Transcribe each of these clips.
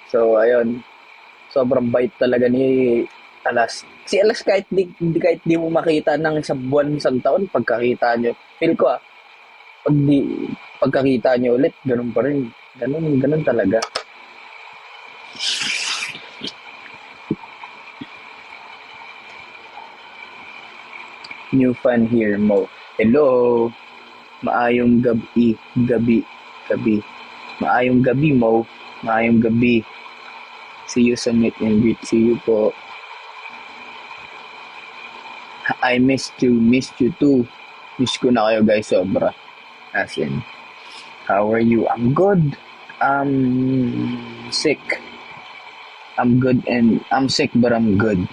So, ayun. Sobrang bait talaga ni Alas. Si Alas kahit di mo makita ng isang buwan, isang taon, pagkakita nyo, feel ko pag di, pagkakita nyo ulit, ganun pa rin. Ganun talaga. New fan here, Mo. Hello. Maayong gabi. Maayong gabi, Mo. Maayong gabi. See you sa meet and greet. See you po. I missed you too. Miss ko na kayo guys, sobra. As in, how are you? I'm good. I'm sick. I'm good and I'm sick but I'm good.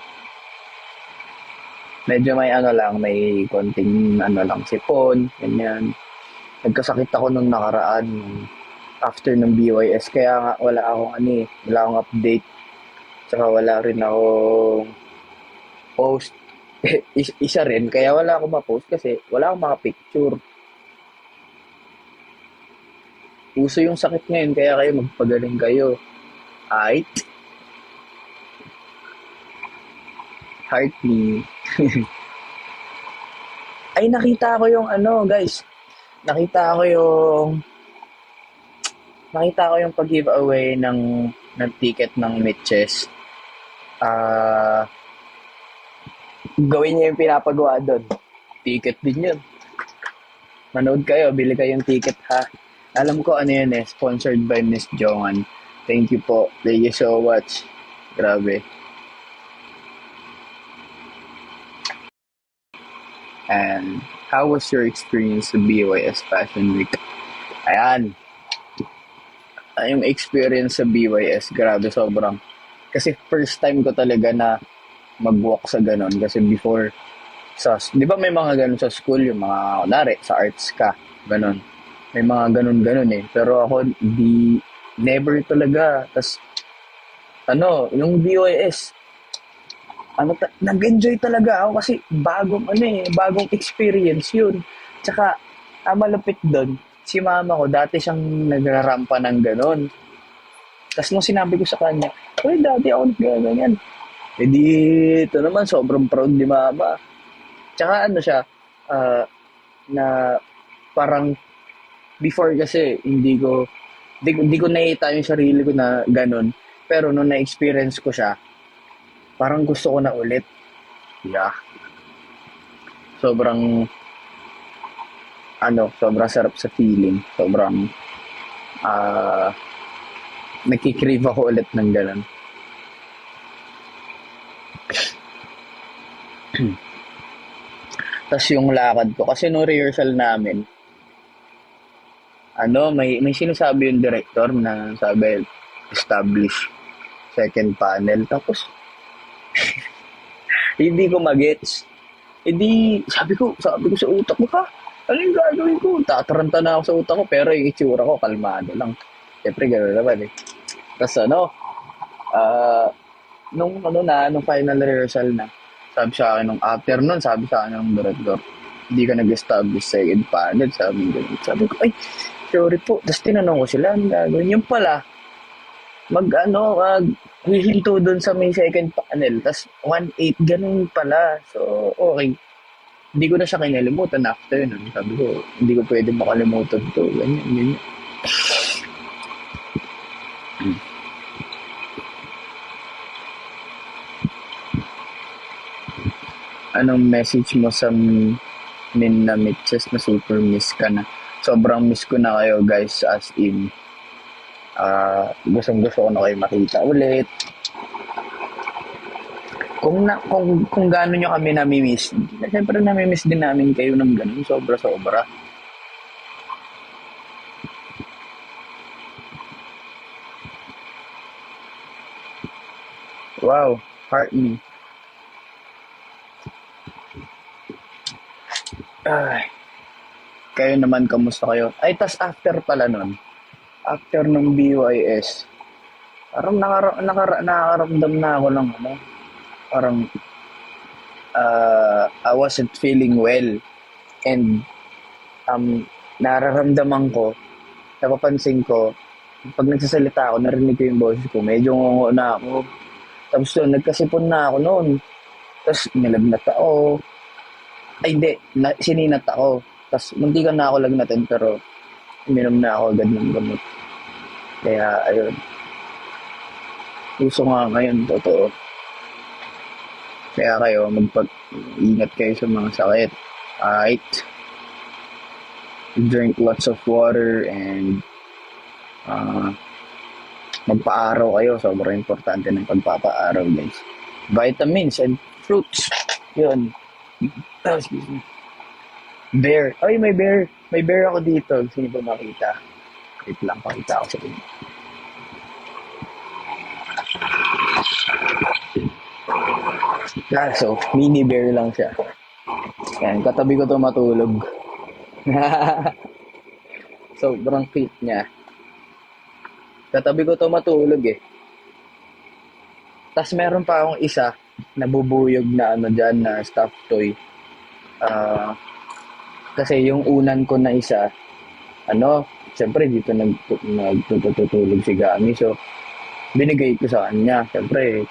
Medyo may ano lang, may konting ano lang, sipon, ganyan. Nagkasakit ako nung nakaraan, after ng BYS, kaya nga wala akong wala akong update. Tsaka wala rin akong post. Isa rin, kaya wala akong ma-post kasi wala akong mga picture. Uso yung sakit ngayon, kaya kayo magpagaling kayo. Ay, heart me. Ay, nakita ko yung ano, guys. Nakita ko yung pag-giveaway ng ticket ng Mitches. Gawin niya yung pinapagawa doon. Ticket din yun. Manood kayo, bili kayong ticket ha. Alam ko ano yun sponsored by Miss Joanne. Thank you po. Thank you so much. Grabe. And how was your experience sa BYS Fashion Week? Ayan. Yung experience sa BYS, grabe sobrang. Kasi first time ko talaga na mag-walk sa ganon. Kasi before, di ba may mga ganon sa school, yung mga, kunwari, sa arts ka, ganon. May mga ganon-ganon eh. Pero ako, never talaga. Tas yung BYS, nag-enjoy talaga ako kasi bagong experience yun. Tsaka, malapit doon, si mama ko, dati siyang nagrarampa ng ganon. Tapos nung sinabi ko sa kanya, uy, dati ako naggaganyan. Eh di, ito naman, sobrang proud ni mama. Tsaka siya, na parang before kasi, hindi ko nakita yung sarili ko na ganon. Pero nung na-experience ko siya, parang gusto ko na ulit. Yeah. Sobrang, sobrang sarap sa feeling. Sobrang, nagkikrave ako ulit ng ganon. Tapos yung lakad ko, kasi no rehearsal namin, may sinasabi yung director na sabi, establish second panel. Tapos, hindi ko magets. Hindi, sabi ko sa utak ko, ano yung gagawin ko? Tataranta na ako sa utak ko, pero yung itsura ko, kalmado lang. Siyempre, gano'n naman eh. Tapos nung final rehearsal na, sabi sa akin, nung after nun, sabi sa akin ng director, hindi ka nag-establish second panel, sabi ko. Sabi ko, ay, sorry po. Tapos tinanong ko sila, ang gagawin. Yung pala, hihinto doon sa may second panel. Tapos 1/8, ganun pala. So, okay. Hindi ko na siya kinalimutan after nun. Sabi ko, hindi ko pwede makalimutan to. Ganyan. Anong message mo sa min na Mitches na super miss ka na? Sobrang miss ko na kayo guys, as in gustong-gusto ko na kayo makita ulit. Kung gaano nyo kami nami-miss, siyempre nami-miss din namin kayo ng ganun, sobra-sobra. Wow, heart me. Ay, kayo naman, kamusta kayo? Ay, tas after pala nun, after ng BYS, parang nakakaramdam na ako ng parang I wasn't feeling well. And nararamdaman ko, napapansin ko, Pag nagsasalita ako, narinig ko yung boses ko, medyo ngungo na ako. Tapos yun, nagkasipon na ako noon. Tapos nilagnat ako. Ay hindi, sininat ako. Tapos muntikan na ako lagnatin pero uminom na ako agad ng gamot. Kaya ayun, uso nga ngayon, totoo. Kaya kayo, magpag-ingat kayo sa mga sakit. Alright? Drink lots of water and uh, magpa-araw kayo. Sobrang importante ng pagpapa-araw, guys. Vitamins and fruits. Yun. Oh, excuse me. Bear. Ay, may bear. May bear ako dito. Gusto niyo ba makita? Wait lang, pakita ako sa inyo. Kaso, mini bear lang siya. Yan, katabi ko to matulog. Sobrang cute niya. Katabi ko to matulog eh. Tapos meron pa akong isa, nabubuyog na ano dyan, na stuffed toy. Ah, kasi yung unan ko na isa, ano, siyempre dito nagtutulog si Gami. So, binigay ko sa kanya. Siyempre,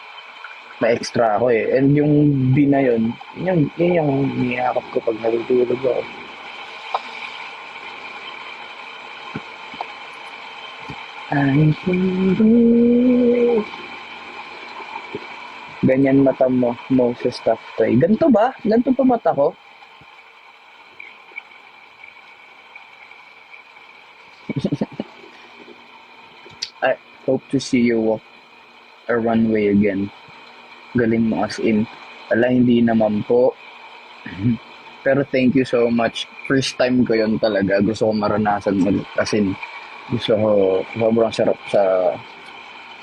may extra ako eh. And yung B na yun yung niyakap ko pag natutulog ako. I hindi. Ganyan mata mo, Moses stuffed toy. Ganito ba? Ganito pa mata ko? I hope to see you walk a runway again. Galing mo as in. Ala, hindi naman po. Pero thank you so much. First time ko yon talaga. Gusto ko maranasan ulit. As in, gusto ko, sobrang sarap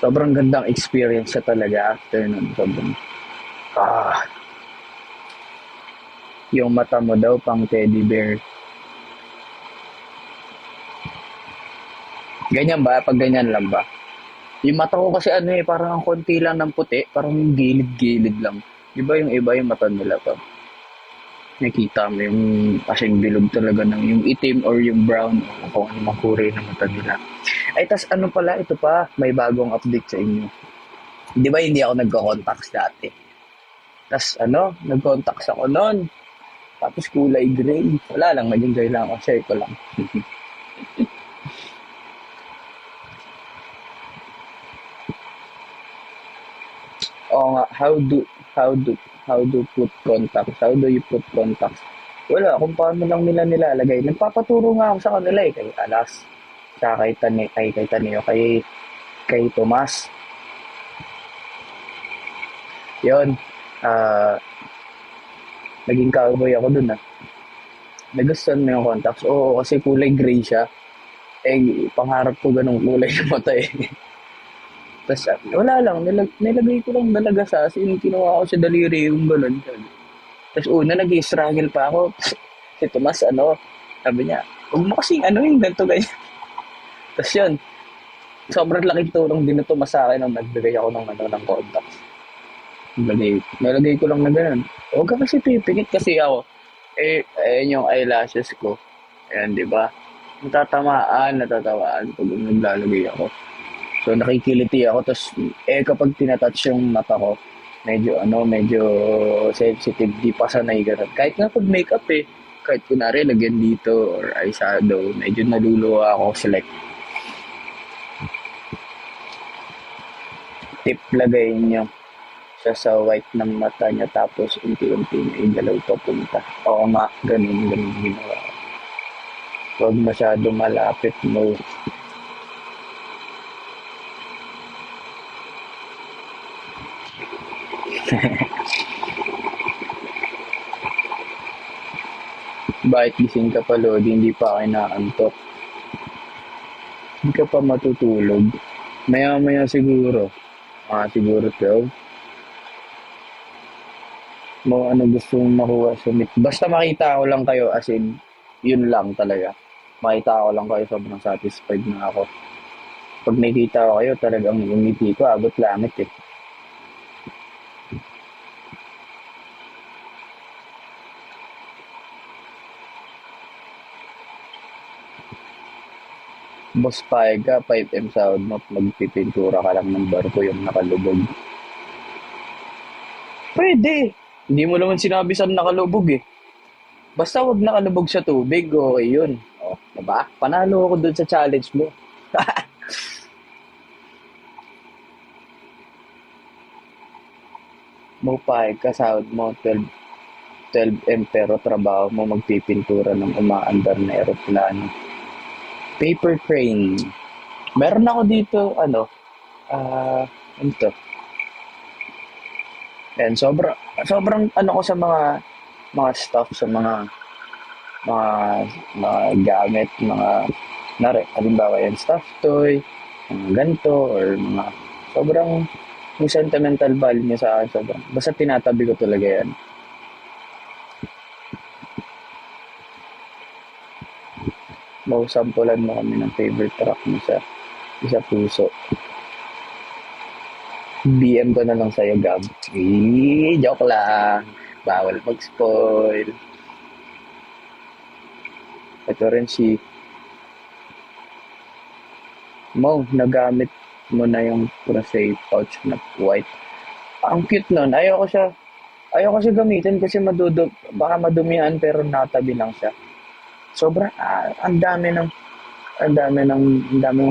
sobrang gandang experience sa talaga after nun. Ah, yung mata mo daw pang teddy bear. Ganyan ba? Pag ganyan lang ba? Yung mata ko kasi ano eh, parang ang konti lang ng puti, parang gilid-gilid lang. Di ba yung iba yung mata nila pa? Nakita mo yung kasing bilog talaga ng yung itim or yung brown o kung ano mang kulay ng mata nila. Ay, tas ano pala, ito pa, may bagong update sa inyo. Di ba hindi ako nagko-contacts dati? Tas ano, nag-contacts ako noon. Tapos kulay gray. Wala lang, nag-enjoy lang ako. Share ko lang. Oo nga, how do you put contacts? Wala, kung paano lang nila nilalagay. Nagpapaturo nga ako sa kanila eh, kay Alas, sa kay Taneo, kay Tomas. Yon, ah, naging cowboy ako dun ah. Nagustuhan mo yung contacts? Oo, kasi kulay gray siya. Eh, pangarap ko ganong kulay ng mata eh. Tapos, wala lang, nilagay ko lang talaga sa asin, kinuha ko sa daliri yung ganun. Tapos una, nag-struggle pa ako. Si Tomas, ano, sabi niya, huwag mo kasing ano yung ganito ganyan. Tapos yun, sobrang laking tulong din na Tomas sa akin nung nagbigay ako ng contacts. Nalagay ko lang na ganun. Huwag ka kasi pipikit kasi ako. Eh, ayun yung eyelashes ko. Ayan, di ba? Natatawaan pag naglalagay ako. So nakikiliti ako tapos kapag tinatouch yung mata ko, medyo sensitive, di pa sanay ganun. Kahit nga pag makeup kahit kunwari lagyan dito or eyeshadow, medyo naluluwa ako select. Tip lagay niyo siya sa white ng mata niya tapos unti-unti na igalaw papunta. Oo nga, ganun ginawa. Huwag masyado malapit mo. Bakit gising ka pa, Lodi? Hindi pa ako inaantok. Hindi ka pa matutulog. Maya-maya siguro. Siguro 12. Mo ano gusto mong makuha sa meet. Basta makita ko lang kayo as in, yun lang talaga. Makita ko lang kayo, sobrang satisfied na ako. Pag nakita ko kayo, talagang yung ngiti ko, abot langit eh. Boss payag ka, 5M sahod mo, magpipintura ka lang ng barko yung nakalubog. Pwede. Hindi mo naman sinabi saan nakalubog eh. Basta wag nakalubog sa tubig, okay yun. O, diba? Panalo ako dun sa challenge mo. Mapayag ka, sahod mo, 12M pero trabaho mo magpipintura ng umaandar na eroplano. Paper crane. Meron ako dito, ano to? And sobrang ano ko sa mga stuff, sa mga, mga gamit, halimbawa yan, stuff toy, mga ganito, or mga sobrang yung sentimental value niya sa akin, sobrang. Basta tinatabi ko talaga yan. Mausampulan mo kami ng favorite track mo sa puso. BM ko na lang sa'yo, Gab. Joke lang. Bawal mag-spoil. Ito rin si Mo, nagamit mo na yung crochet pouch na white. Ang cute nun. Ayoko siya gamitin kasi baka madumihan pero natabi lang siya. Sobrang, ang dami ng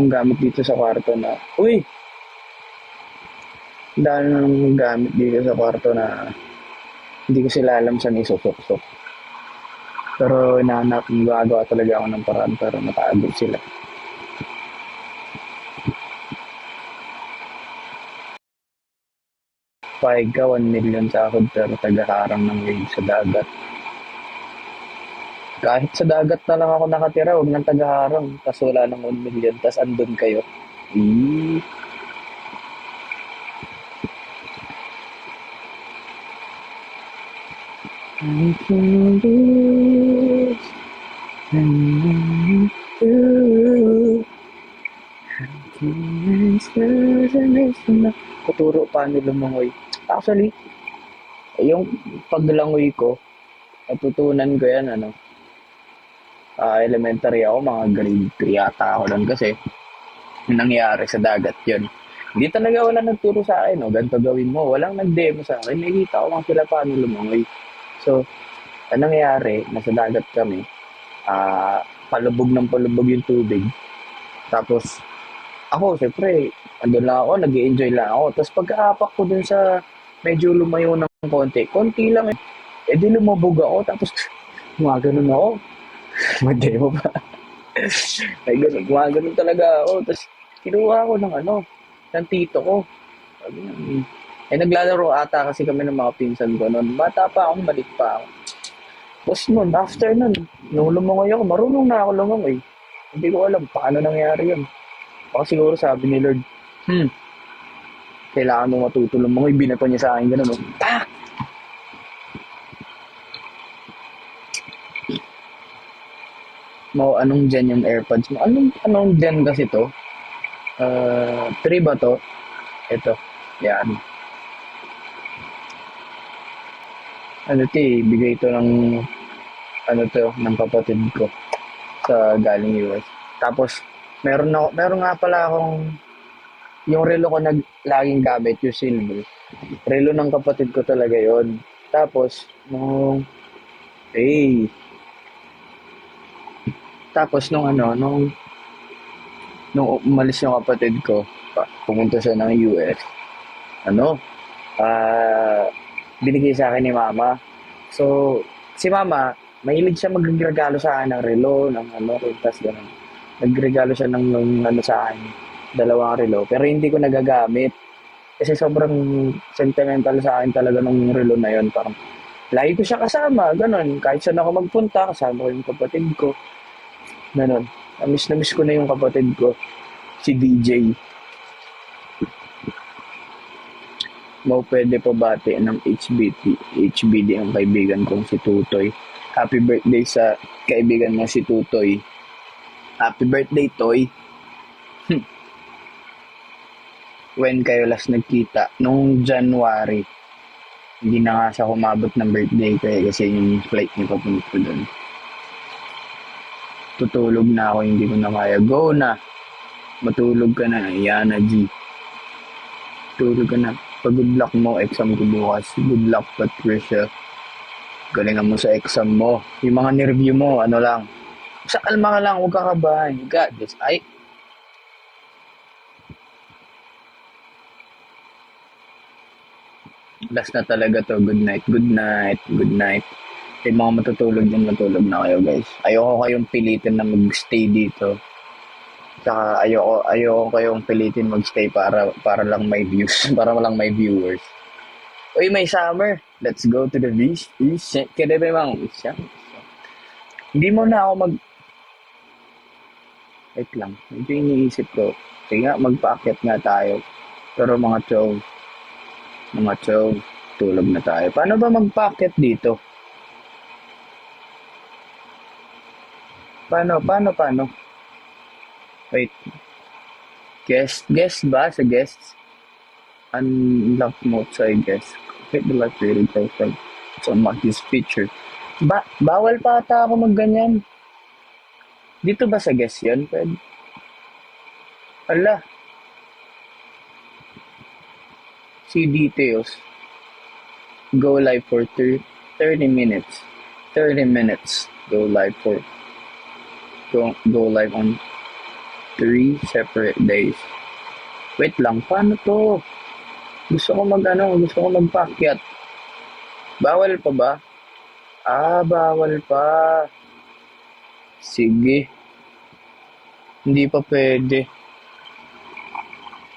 gamit dito sa kwarto na, uy! Ang dami ng gamit dito sa kwarto na hindi ko sila alam saan isusok-sok. Pero gagawa talaga ako ng paraan para matago sila. Pahig ka, 1 million sahod pero taga-harang ng wave sa dagat. Kahit sa dagat na lang ako nakatira, huwag nang taga-harang. Tas wala ng 1 million, tas andun kayo. Eh, I can lose and you. Kuturo paano lumangoy. Actually, yung paglangoy ko, natutunan ko yan, elementary ako, mga grade 3 yata ako lang kasi yung nangyari sa dagat yun. Hindi talaga wala nagturo sa akin, ganito gawin mo. Walang nag-demo sa akin. Nakikita ko lang sila paano lumangoy. So, anong nangyari, nasa dagat kami, palubog ng palubog yung tubig. Tapos, ako, syempre, andun lang ako, nag-enjoy lang ako. Tapos pagkaapak ko dun sa medyo lumayo ng konti lang di lumabog ako. Tapos, gumaganon ako. Mag-demo pa. Ay, ganun, gumaganon talaga ako. Tapos, kinuha ko ng tito ko. Sabi niya, naglalaro ata kasi kami ng mga pinsan ko noon. Bata pa ako, maliit pa ako. Tapos noon, after noon, nung lumangoy ako, marunong na ako lumangoy. Hindi ko alam paano nangyari yun. Baka siguro sabi ni Lord, kailangan mo matutulong mo. Binato niya sa akin gano'n. Tak! Anong dyan yung AirPods mo? Anong dyan kasi to? 3 ba to? Ito. Yan. Bigay ito ng kapatid ko sa galing US. Tapos, meron nga pala akong yung relo ko laging gamit, yung silver. Relo ng kapatid ko talaga yon. Tapos, nung umalis yung kapatid ko, pumunta siya ng US, binigay sa akin ni mama. So, si mama, mahilig siya magregalo sa akin ng relo, tas gano'n. Nagregalo siya ng sa akin, 2 relo, pero hindi ko nagagamit. Kasi sobrang sentimental sa akin talaga ng relo na yon. Parang, lagi ko siya kasama, gano'n. Kahit saan ako magpunta, kasama ko yung kapatid ko. Gano'n. Na-miss ko na yung kapatid ko, si DJ. Pwede pa bati ng HBD ang kaibigan kong si Tutoy. Happy birthday sa kaibigan mo si Tutoy. Happy birthday, Toy. When kayo last nagkita? Nung January. Hindi na nga siya kumabot ng birthday ko kasi yung flight niya papunta doon. Tutulog na ako, hindi ko na kaya. Go na! Matulog ka na, Yana G. Tulog ka na. Pag good luck mo, exam ko bukas. Good luck, Patricia. Galingan mo sa exam mo. Yung mga nireview mo, ano lang. Sa kalma ka lang, huwag ka kabahan. You got this. Ay, last na talaga to. Good night, good night, good night. Yung mga matutulog dyan, matulog na kayo guys. Ayoko kayong pilitin na magstay dito. Saka ayoko kayong pilitin magstay para lang may views, para lang may viewers. Uy, may summer. Let's go to the beach. Kaya ba mang siya? Hindi mo na ako wait lang. Medyo iniisip ko. Sige nga, magpaakyat nga tayo. Pero mga chow, tulog na tayo. Paano ba magpaakyat dito? Paano? Wait, guest ba? Sa guests? Unlock mode sa guest. Hit the light rating profile. So, unlock this feature. Bawal pa ata ako magganyan. Dito ba sa guest yun? Pwede. Ala, see details. Go live for 30 minutes. 30 minutes. Go live live on 3 separate days. Wait lang, paano to? Gusto ko magpaakyat. Bawal pa ba? Bawal pa. Sige. Hindi pa pwede.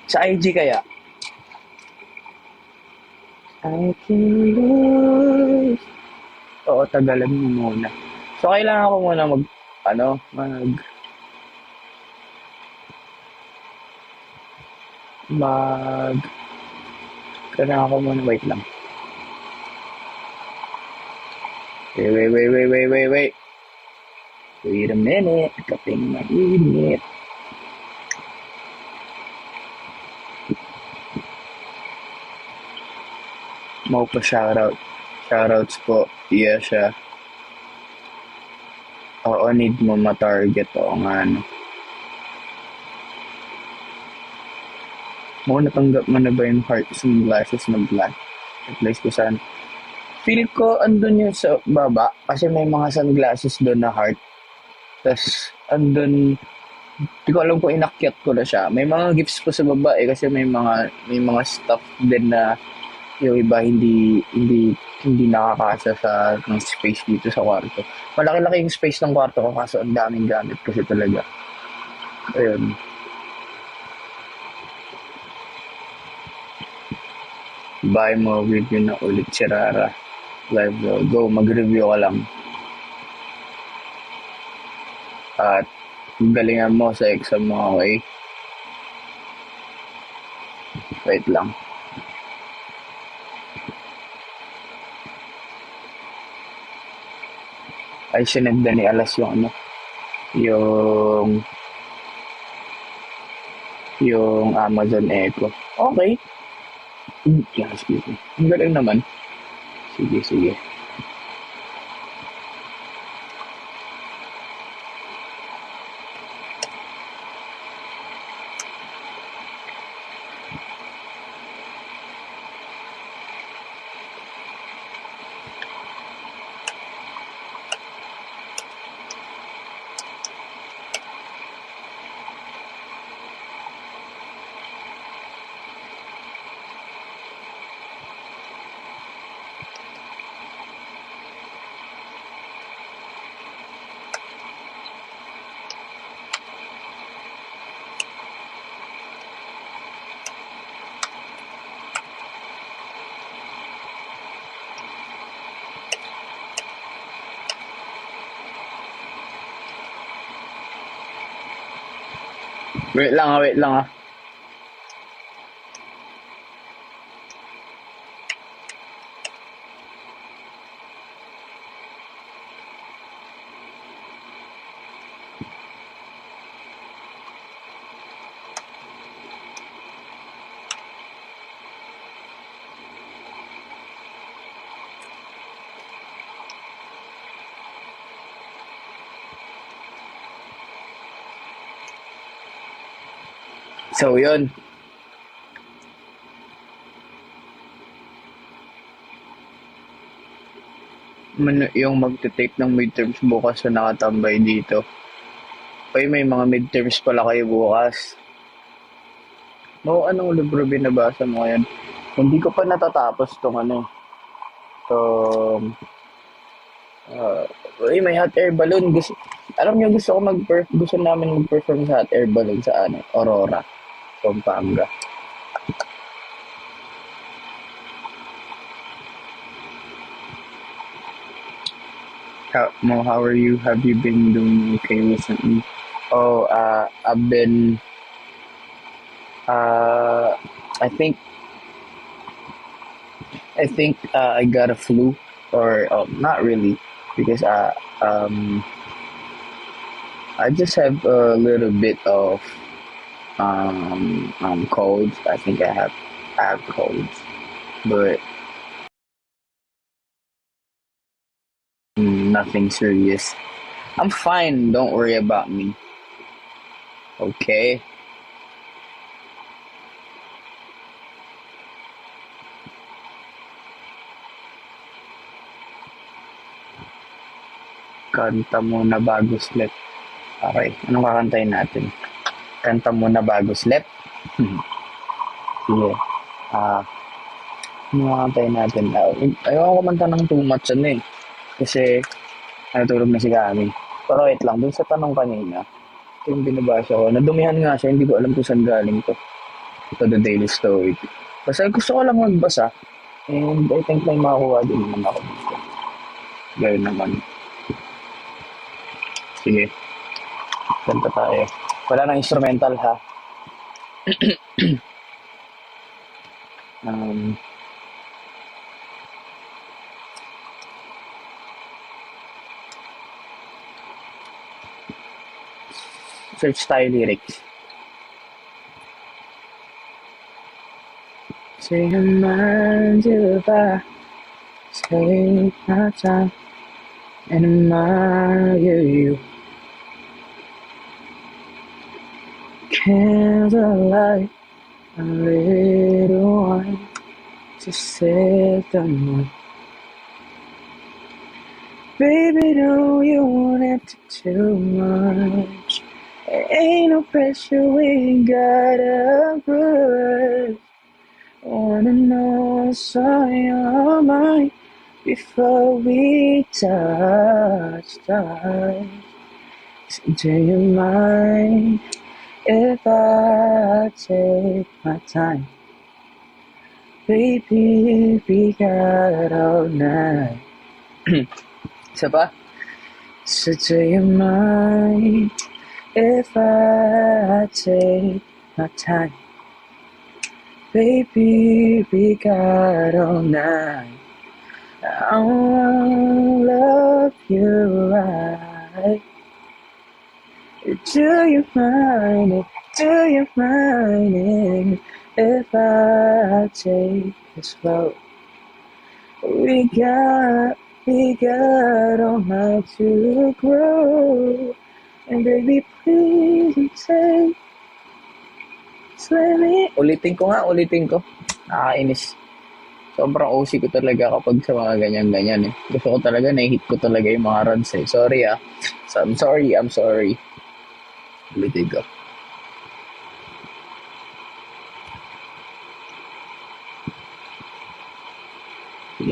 Sa IG kaya? I can lose. Oo, tagalan mo muna. So, kailangan ko muna mag, kailangan ko muna, wait lang. Wait. Wait a minute. Kaping mainit. Mau pa shoutout. Shoutouts po. Iya siya. Oo, need mo ma-target. Oo nga, ano. Natanggap mo na ba yung heart sunglasses na black? Replace ko saan? Feel ko andun yun sa baba kasi may mga sunglasses doon na heart. Tapos andun, hindi ko alam kung inakyat ko na siya. May mga gifts po sa baba kasi may mga stuff din na yung iba hindi nakakasa sa ng space dito sa kwarto. Malaki-laki yung space ng kwarto ko kaso ang daming gamit kasi talaga. Ayun. Buy mo, review na ulit si Rara. Live go, mag-review ka lang. At galingan mo sa exam mo, okay? Wait lang. Ay, sinagda ni Alas yung yung Amazon Echo. Okay. Excuse me. Ang galing naman. Sige. Wait lang ah. So, yun. Yung magte-take ng midterms bukas na nakatambay dito. Uy, may mga midterms pala kayo bukas. No, anong libro binabasa mo ngayon? Hindi ko pa natatapos tong ano. Tong, uh, uy, may hot air balloon. Alam niyo, gusto namin mag-perform sa hot air balloon sa ano, Aurora, Pampanga. How are you? Have you been doing okay recently? Oh, uh, I think, I got a flu, or not really, because I just have a little bit of colds. I think I have colds, but nothing serious. I'm fine. Don't worry about me. Okay. Kanta muna bago sleep. Okay. Anong kakantayin natin? Kanta muna bago sleep. Sige. Ah, anong kakantayin natin? Ayaw ko kumanta ng too much ano eh. Kasi natutulog na si Kami. Pero wait lang, dun sa tanong kanina, ito yung binabasa ko. Nadumihan nga siya, hindi ko alam kung saan galing to. Ito, The Daily Stoic. Basta gusto ko lang magbasa. And I think may makuha din naman ako dito. Gayun naman. Sige, kanta tayo. Wala nang instrumental ha. Um, Search tayo lyrics. Say your mind if I take my time and admire you. Candlelight, a little wine to set the mood. Baby, don't you want it too much? There ain't no pressure, we gotta brush. Wanna know what's on your mind before we touch. Do you mind if I take my time? Baby, we got all night. Isa pa? So do you mind if I take my time? Baby, we got all night. I wanna love you right. Do you mind it? Do you mind it if I take it slow? We got all night to grow. And baby, please take. Ulitin ko. Nakakainis. Sobrang OC ko talaga kapag sa mga ganyan-ganyan eh. Gusto ko talaga, na-hit ko talaga yung mga rods eh. Sorry ah. So, I'm sorry. Ulitin ko.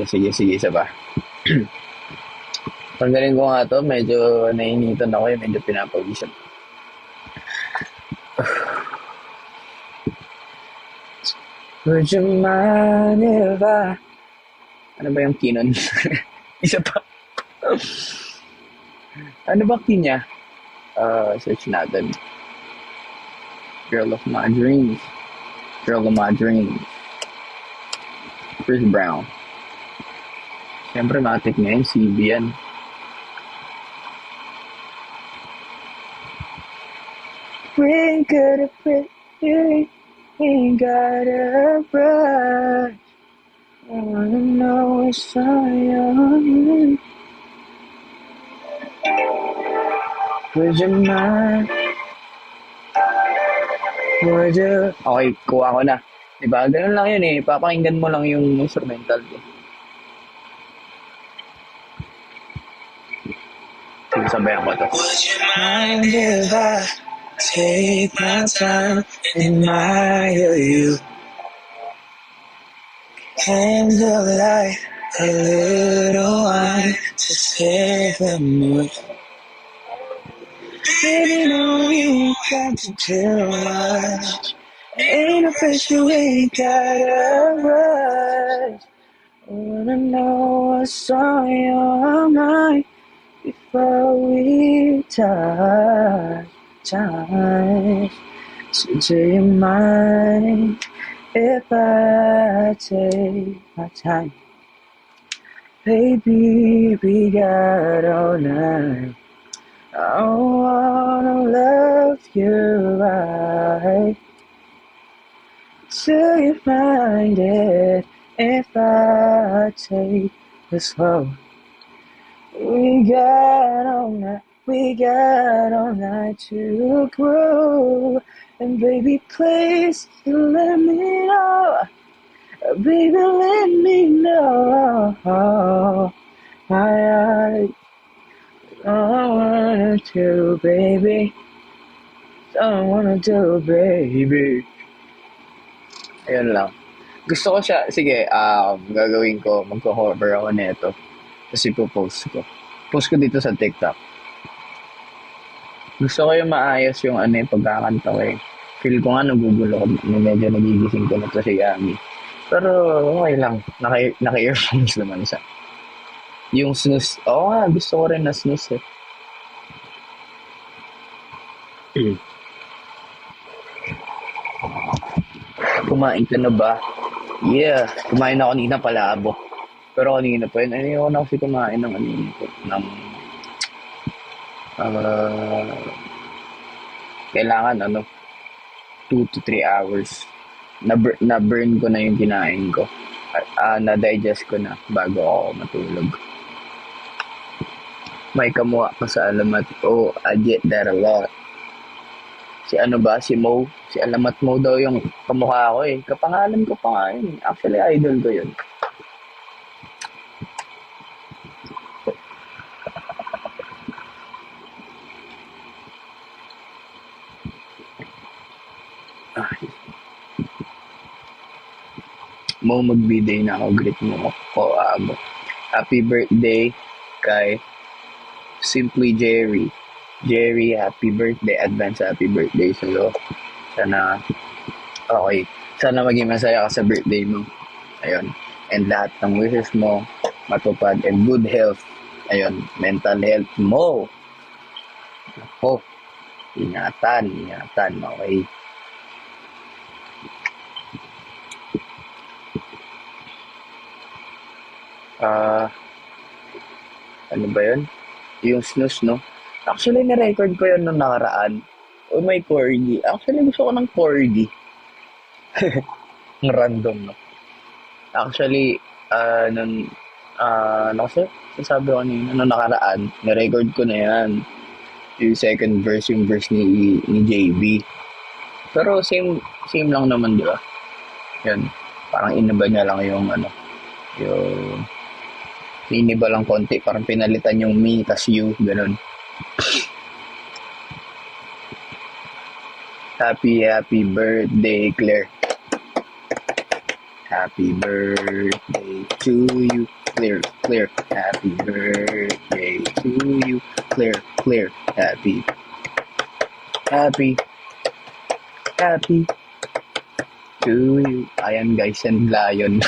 Sige, isa pa. Tanggalin ko nga to, medyo nainitan ako eh, medyo pinapawisan. Would you mind if I... Ano ba yung kinon? Isa pa. Ano ba kinya? Search natin. Girl of my dreams. Chris Brown. Siyempre, matik na yun. CB yan. We ain't good at pretty. Ain't got a brush. I wanna know what's on your mind. Would you mind would you... Okay, kuha ko na. Diba? Ganun lang yun eh. Papakinggan mo lang yung instrumental eh. Sige, sabayan ko to. Would you mind if I take my time and admire you? Candlelight, a little wine to save the mood. Baby, no, you got to too much. Ain't a place you ain't gotta rush. Wanna know what's on your mind before we touch time. So do you mind if I take my time? Baby, we got all night. I wanna love you right. Do you mind it if I take it slow? We got all night to grow. And baby, please let me know. Baby, let me know. I wanna do, baby. I wanna do, baby. Ayun lang. Gusto ko siya, sige, gagawin ko, magko-cover ako nito. Tapos ipopost ko. Post ko dito sa TikTok. Gusto ko yung maayos yung yung pagkakanta ko eh. Feel ko nga nagugulo ko, medyo nagigising ko na to si Yami. Pero okay lang, naka-earphones naman siya. Yung snooze, nga, gusto ko rin na snooze eh. Kumain ka na ba? Yeah, kumain na kanina palabok. Pero kanina pa yun, ayoko na kasi kumain ng kailangan 2 to 3 hours. Na-burn ko na yung kinain ko. Na-digest ko na bago ako matulog. May kamuha pa sa alamat. Oh, I get that a lot. Si Mo. Si Alamat Mo daw yung kamukha ko eh. Kapangalan ko pa nga yun. Actually, idol ko yun. Mo, mag-birthday na ako. Greet mo ako. Happy birthday kay Simply Jerry. Jerry, happy birthday. Advance happy birthday sa'yo. Sana, okay. Sana maging masaya ka sa birthday mo. Ayun. And lahat ng wishes mo, matupad. And good health. Ayun. Mental health mo. Ako. Ingatan. Okay. Ano ba yun? Yung snooze, no? Actually, na-record ko yun nung nakaraan. Oh, may corgi. Actually, gusto ko ng corgi. Random, no? Actually, kasi, sasabi ko kanina, nung nakaraan, na-record ko na yan. Yung second verse, yung verse ni JB. Pero same lang naman, di ba? Yun. Parang inaba niya lang yung yung iniba lang konti, parang pinalitan yung me tas you, ganun. Happy birthday, Claire. Happy birthday to you, Claire. Happy birthday to you, Claire. Happy to you. Ayan guys, and lion.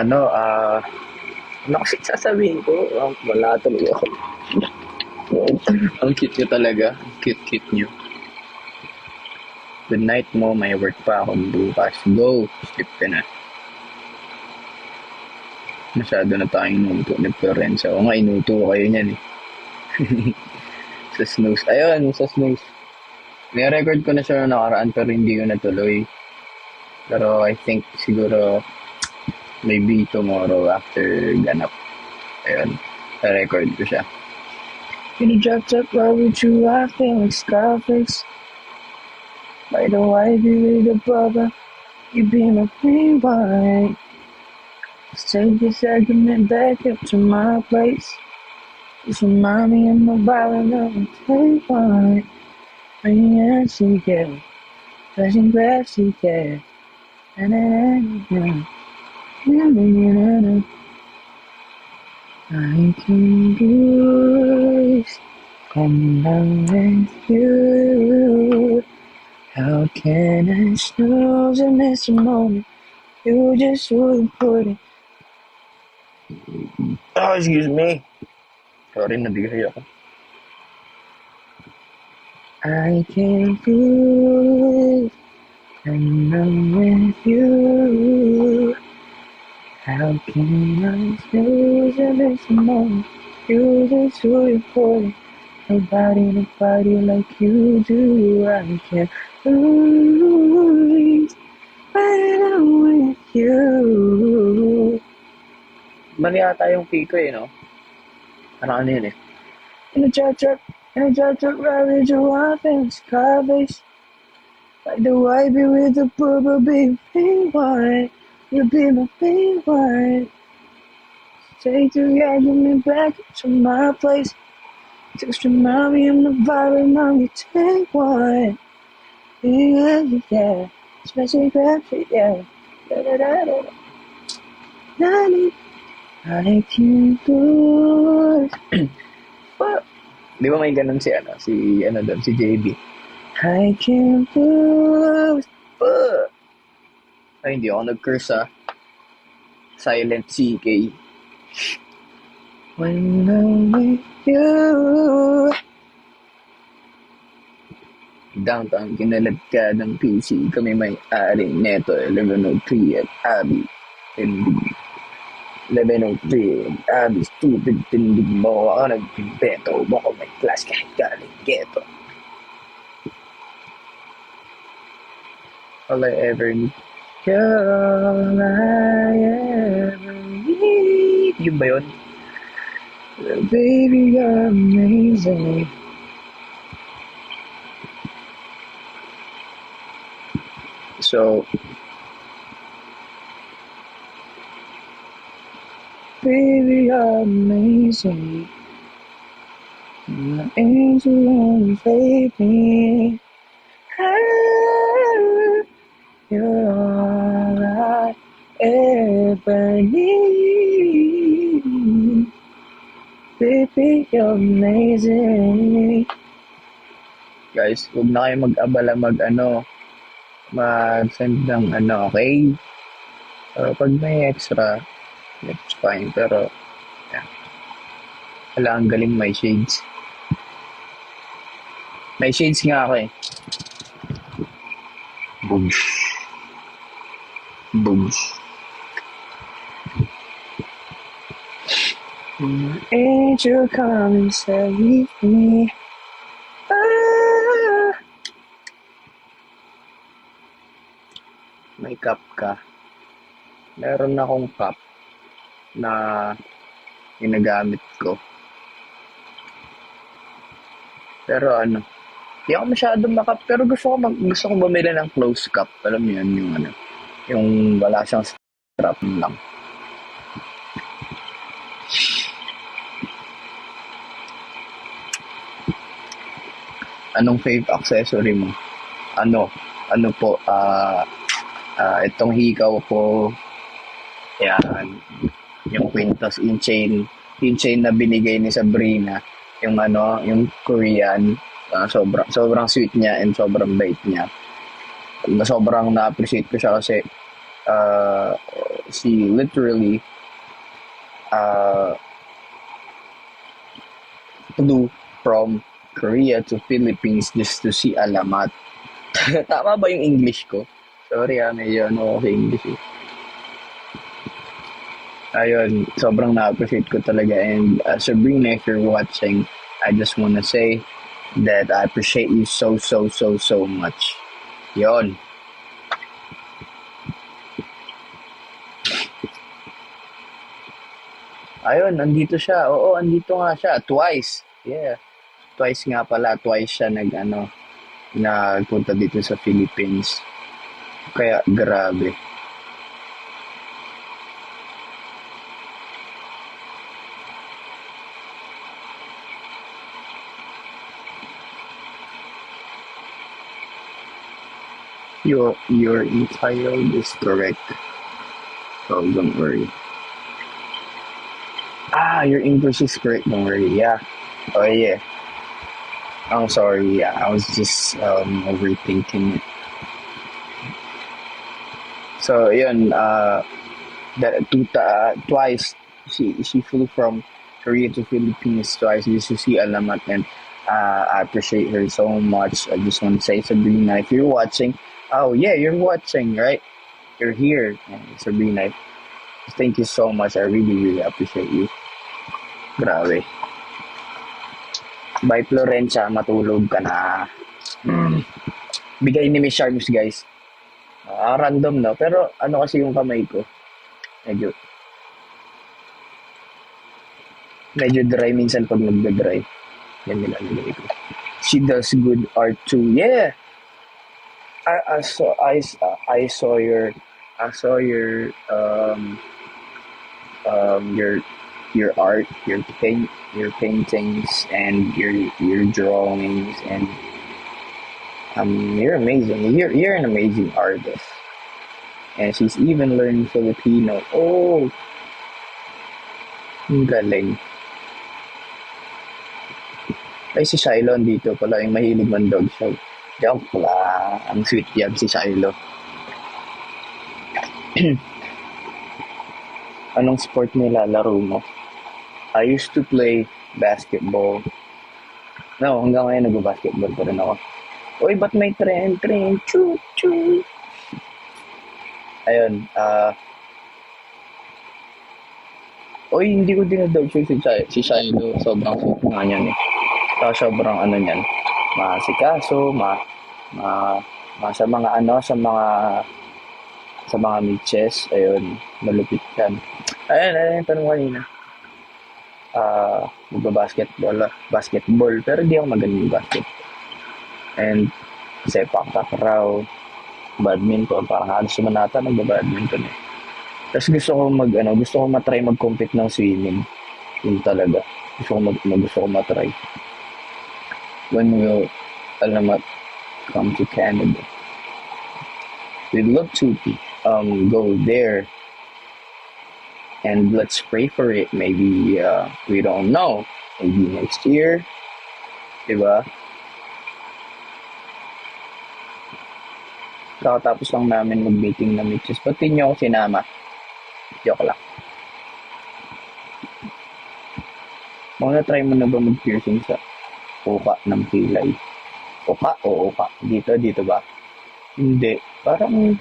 Ano kasi sasabihin ko? Wala tuloy ako. Ang cute nyo talaga. Cute nyo. Good night mo. May work pa ako bukas. Go! Sleep ka na. Masyado na tayong inuto ni Florenza. O nga, inuto ko kayo niyan eh. Sa snooze. Ayun, sa snooze. Ni-record ko na siya nakaraan pero hindi ko natuloy. Pero I think siguro Maybe tomorrow after ganap. Ayun, record ko siya. In a drop top ride with you, I feel like Scarface. By the way, be with the brother, you be my rewind. Let's take this argument back up to my place. Just remind me of my violin on the rewind. When you yeah, flashing glass, yeah. Na-na-na-na. Na-na-na-na. I can do this. Come down with you. How can I snooze and miss a moment? You just wouldn't put it. Oh, excuse me. Sorry, nabigay ako. I can do it. Come down with you. How can I snooze and miss a moment? You just wouldn't put it. Nobody like you do. I can't lose when I'm with you. Mali ata yung Kiko no? Parang ano yun eh. In a jet truck, ride with your wife and Scarface. Like the white be with the purple be pink wine. You be my pink wine. Take the argument back to my place. Just remind me of the vibe and you take one. Yeah, yeah. Especially graphic, yeah. Da-da-da-da. I can do it. Fuck. Di ba may ganun si JB? I can do it. Fuck. Ay, hindi ako nag-curse Silent CK. When I'm with you. Downtown, kinalag ka ng PC. Kami may-ari neto, 1103 at Abby. Tindig. 1103 at Abby, stupid. Tindig mo ako nag-beto. Baka may class kahit galing geto. All I ever need. All I ever need. Yun ba yun? Baby, you're amazing. So, baby, you're amazing. You're an angel and baby. You're all I ever need. Baby, you're amazing. Guys, huwag na kayo mag-abala mag-send ng okay? Pag may extra, it's fine. Pero, yeah. Wala, ang galing may shades. May shades nga ako eh. Boosh. Boosh. Angel, come and save me. Ah. May cup ka. Meron akong cup na ginagamit ko. Pero hindi ako masyadong makap. Pero gusto ko bumili ng close cup. Alam mo yun, yung wala siyang strap lang. Anong fave accessory mo? Ano po, itong hikaw ko, yan, yung quintas, yung chain na binigay ni Sabrina, yung Korean, sobrang sweet niya and sobrang bait niya. Sobrang na-appreciate ko siya kasi she literally flew from Korea to Philippines just to see Alamat. Tama ba yung English ko? Sorry medyo ako sa English eh. Ayun, sobrang na-appreciate ko talaga. And Sabrina, if you're watching, I just wanna say that I appreciate you so much. Yon. Ayun, andito siya. Oo, andito nga siya. Twice. Yeah. Twice nga pala. Twice siya nagpunta dito sa Philippines. Kaya grabe. Your entitled is correct. So don't worry. Your English is correct. Don't worry. Yeah. Oh yeah. I'm sorry. Yeah, I was just overthinking it. So yun. Twice she flew from Korea to Philippines twice just to see Alamat, and I appreciate her so much. I just want to say, Sabrina, if you're watching, oh yeah, you're watching, right? You're here, and Sabrina. Thank you so much. I really, really appreciate you. Grabe. Bye, Florencia. Matulog ka na. Bigay ni Miss Charms, guys. Random, no? Pero ano kasi yung kamay ko? Medyo, medyo dry minsan pag nagda-dry. Yan nilalagay ko. She does good art too. Yeah. I saw your your art, your paintings, and your drawings, and you're amazing. You're an amazing artist, and she's even learning Filipino. Oh, ang galing. Ay, si Shylon dito pala yung mahilig man dog show. Joke lang. Ang sweet yan si Shiloh. Anong sport nilalaro mo? I used to play basketball. No, hanggang ngayon nag-basketball pa rin ako. Uy, ba't may tren? Choo, choo. Ayun, uy, hindi ko dinadog si Shiloh. Sobrang sweet nga niyan eh. Sobrang ano niyan. Masikaso, sa mga sa mga mitches, ayun, malupit yan. Ayun, tanong kanina. Basketball, pero di ako magaling basket. And sepak takraw, badminton, parang halos sumanata nagba-badminton eh. Tapos gusto ko matry mag-compete ng swimming. Yun talaga. Gusto ko matry. When will Alamat come to Canada? We'd love to go there, and let's pray for it. Maybe we don't know. Maybe next year, diba? Kakatapos lang namin mag-meeting na Mitches. Ba't di niyo ako sinama? Joke lang. Mga try mo na ba mag-piercing sa uka ng kilay? Uka o uka? Dito ba? Hindi. Parang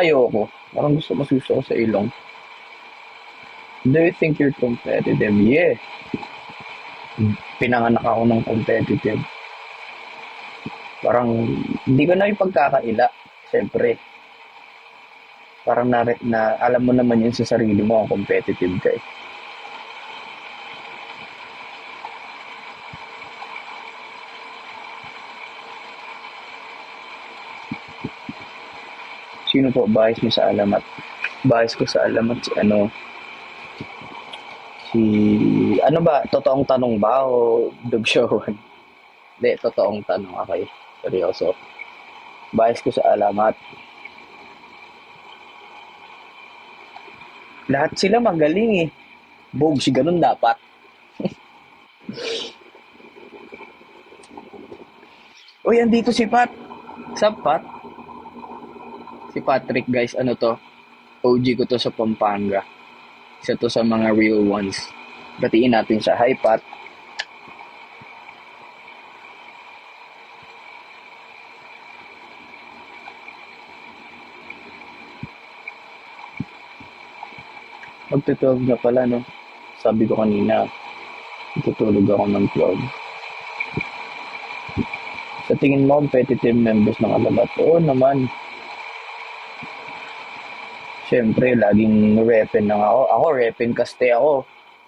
ayoko. Parang gusto ko sa ilong. Do you think you're competitive? Yeah. Pinanganak ako ng competitive. Parang hindi ko na ipagkakaila. Siyempre. Parang alam mo naman yun sa sarili mo ang competitive ka eh. Sino po bahis mo sa Alamat? Bahis ko sa Alamat ano ba, totoong tanong ba o dog show? Hindi, totoong tanong. Okay, seryoso. Bahis ko sa Alamat. Lahat sila magaling eh. Bogs, ganun dapat. Uy, andito si Pat. Sup, Pat? Si Patrick, guys, ano to? OG ko to sa Pampanga. Isa to sa mga real ones. Batiin natin siya. Hi, Pat. Magtutulog na pala, no? Sabi ko kanina, tutulog ako ng 12. Sa tingin mo, competitive members ng Alamat? Oo naman. Siyempre, laging repen lang ako. Ako, repen kaste ako.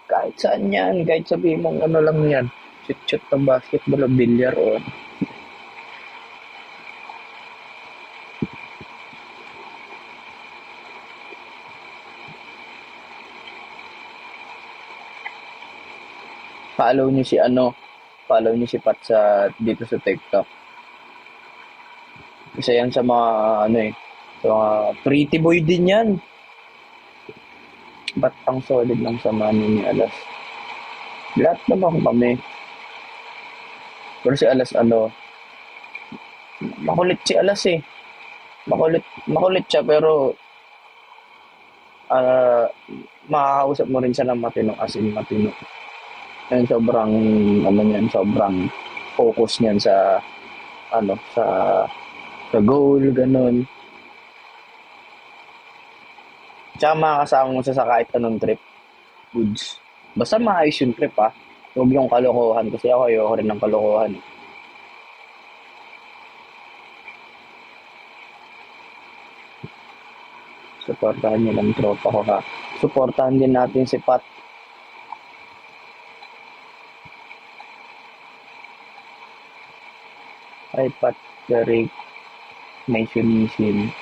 Kahit saan yan, kahit sabihin mong ano lang yan. Shoot-shoot ng basketball o bilyar o follow niyo si ano, follow niyo si Pat sa, dito sa TikTok. Isa yan sa mga, ano eh, sa mga pretty boy din yan. Ba't ang solid ng samahan ni Alas? Lahat naman kami. Pero si Alas, ano, makulit si Alas eh. Makulit siya pero ah makakausap mo rin siya ng matino as in matino. And sobrang ano niyan, sobrang focus niyan sa ano, sa goal ganun. Tsaka makakasama mo siya sa kahit anong trip, goods. Basta maayos yung trip ah. Huwag yung kalokohan kasi ako ayoko rin ng kalokohan eh. Suportahan niyo lang tropa ko ha. Suportahan din natin si Pat. Ay Pat, Derek, Nation Mission.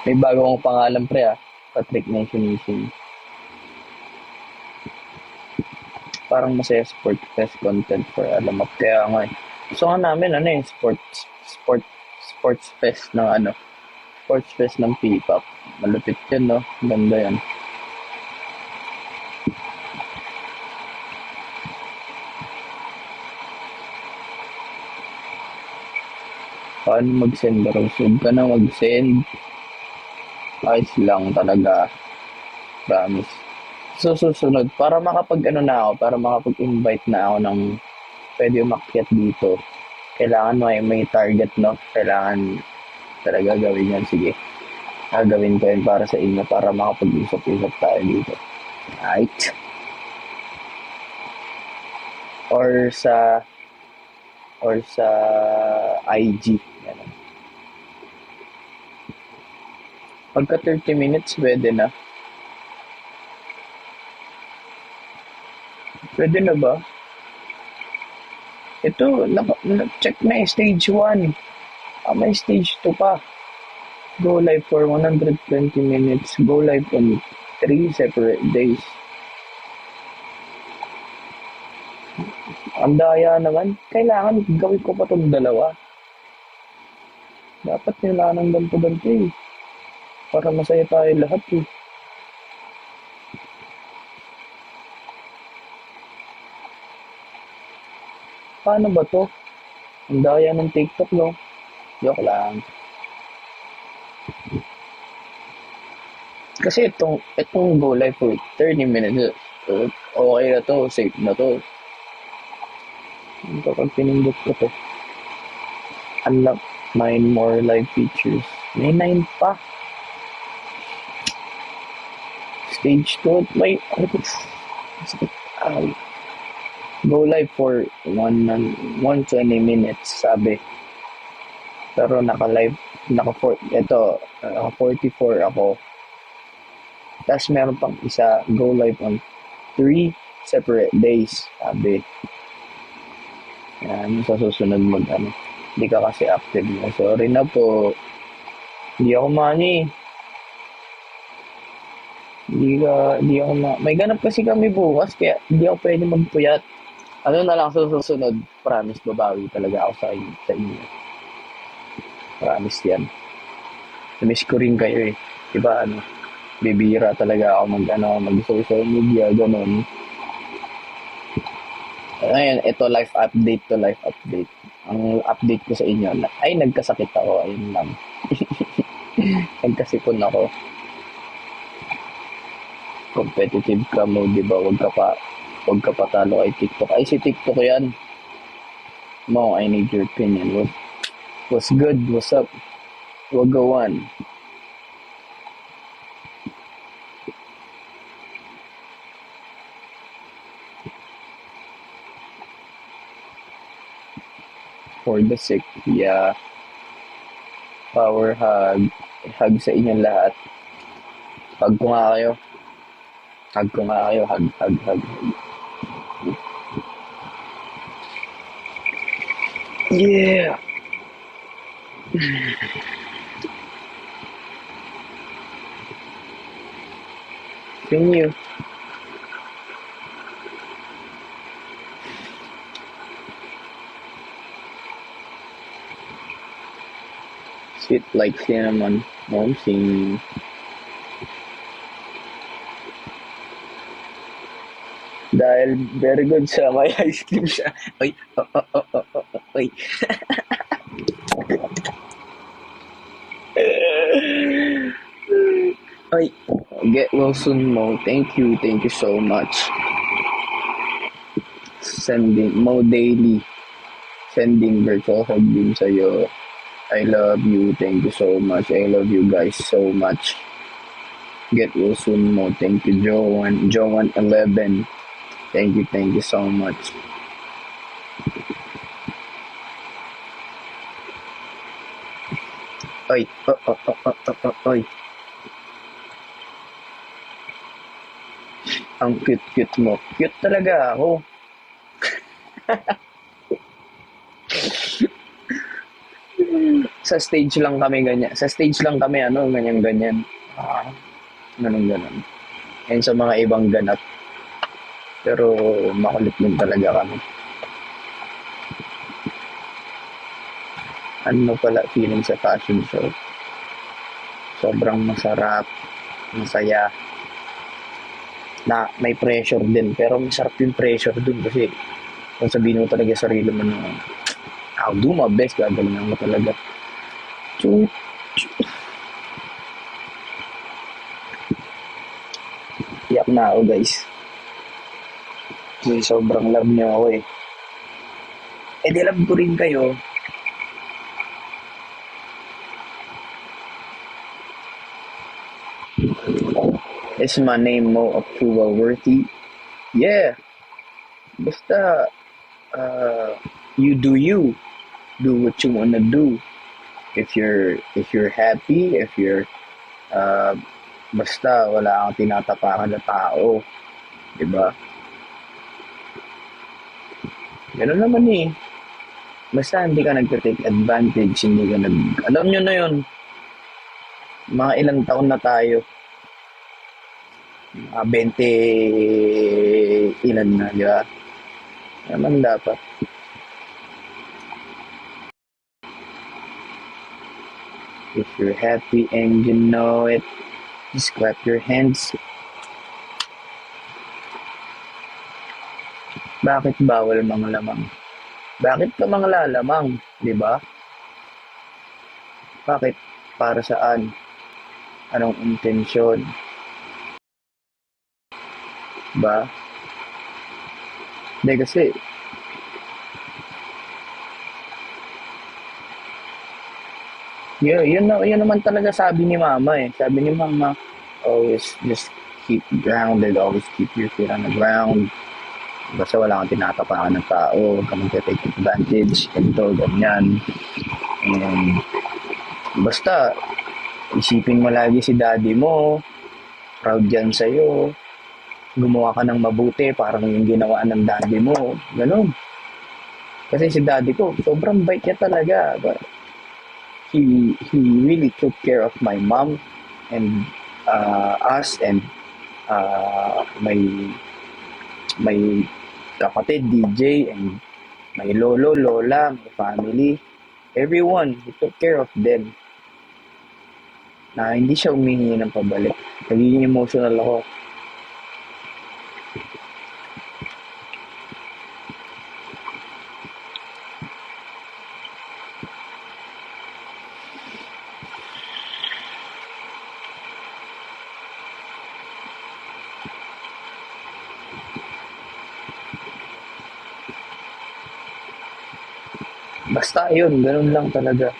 May bago akong pangalan pre ah. Patrick Nation Mission. Parang masaya sport fest content for alamat. Kaya nga eh. Gusto nga namin ano eh, sports fest ng ano, sports fest ng P-pop. Malupit yun no, ganda yan. Paano mag-send bro? Huwag ka na mag-send. Ayos lang talaga, promise. So susunod, para makapag ano na ako, para makapag-invite na ako ng pwede umakyat dito. Kailangan may target no, kailangan talaga gawin yan. Sige, gagawin ko yun para sa inyo para makapag-usap-usap tayo dito. Right? Or sa IG. Yan. Pagka 30 minutes, pwede na. Pwede na ba? Ito, check na eh, stage 1. May stage 2 pa. Go live for 120 minutes. Go live on 3 separate days. Ang daya naman. Kailangan gawin ko pa itong dalawa. Dapat nila ng ganto-ganto eh. Para masaya tayo lahat eh. Paano ba to? Ang daya ng TikTok no? Joke lang. Kasi itong go live for 30 minutes, okay na to, safe na to. Kapag pinindot ko to, unlock 9 more live features. May 9 pa. Stage 2, may, go live for 120 minutes, sabi. Pero naka-live, ito, naka 44 ako. Tapos meron pang isa, go live on 3 separate days, sabi. Yan, sa susunod ano. Hindi ka kasi active na. Sorry na po. Hindi ako money. Hindi ako may ganap kasi kami bukas, kaya hindi ako pwede magpuyat. Ano na lang sa susunod, promise babawi talaga ako sa inyo. Promise yan. Namiss ko rin kayo eh. Diba ano, bibira talaga ako mag-social media, ganun. Ngayon, ito life update. Ang update ko sa inyo, ay nagkasakit ako, ayun lang. Nagkasipon ako. Competitive ka mo, di ba? Huwag ka patalo kay TikTok. Ay, si TikTok yan. Mo, I need your opinion. What's good? What's up? Wagawan. For the sick, yeah. Power hug. Hug sa inyong lahat. Hug ko nga kayo. Hug ko nga kayo. Hug, hug, hug. Yeah! Thank you. Sweet like cinnamon. Momsing. Dahil very good siya, may ice cream siya. Ay, ay. Ay, get well soon mo. Thank you so much. Sending Mo Daily. Sending virtual hug din sa'yo. I love you. Thank you so much. I love you guys so much. Get well soon mo. Thank you, Joan. Joan11. Thank you so much. Ay, ay. Ang cute mo. Cute talaga ako. Sa stage lang kami ganyan. Sa stage lang kami, ganyan-ganyan. Ganun. And sa mga ibang ganap. Pero makulit din talaga kami. Ano pala feeling sa fashion show? Sobrang masarap, masaya. Na may pressure din, pero masarap yung pressure dun kasi kung sabihin mo talaga sarili mo na I'll do my best, gagalingan mo talaga. So, iyak na ako guys. Kasi sobrang love niyo ako eh. Eh di love ko rin kayo. Is my name mo approval worthy? Yeah. Basta, you do you. Do what you wanna do. If you're happy, if you're, basta wala kang tinatapakan na tao. Diba? Gano'n naman eh. Basta hindi ka nagte-take advantage, hindi ka alam nyo na yun, mga ilang taon na tayo. Mga 20 ilan na, di ba? Naman dapat. If you're happy and you know it, just clap your hands. Bakit bawal mga lamang? Bakit ka mga lalamang? Di ba? Bakit? Para saan? Anong intensyon? Ba? Hindi kasi, yun naman talaga sabi ni mama eh. Sabi ni mama, always just keep grounded, always keep your feet on the ground. Basta wala kang tinatapakan ng tao, huwag ka mag-take advantage, ganito, ganyan. And basta, isipin mo lagi si daddy mo, proud yan sa'yo, gumawa ka ng mabuti, parang yung ginawa ng daddy mo, ganun. Kasi si daddy ko, sobrang bait niya talaga. But he really took care of my mom and us and my kapatid DJ and my lolo, lola, my family, everyone, he took care of them. Na hindi siya humihingi ng pabalik. Nagiging emotional ako. Basta yun, ganun lang talaga.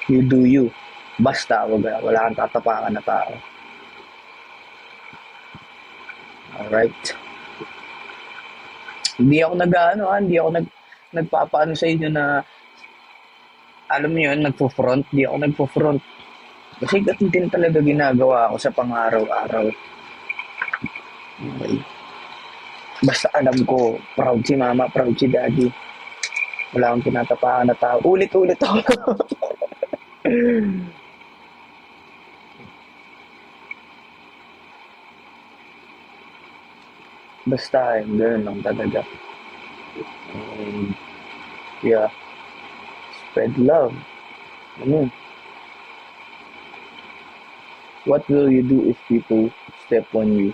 You do you. Basta, wala kang tatapakan na tao. Alright? Hindi ako nagpapaano sa inyo na Alam mo yun, nagpo-front, di ako nagpo-front. Kasi ganun din talaga ginagawa ko sa pang-araw-araw. Okay. Basta alam ko, proud si mama, proud si daddy. Wala akong tinatapakan na tao. Ulit-ulit ako. Basta, ganun lang talaga. And, yeah, spread love. Ano, what will you do if people step on you?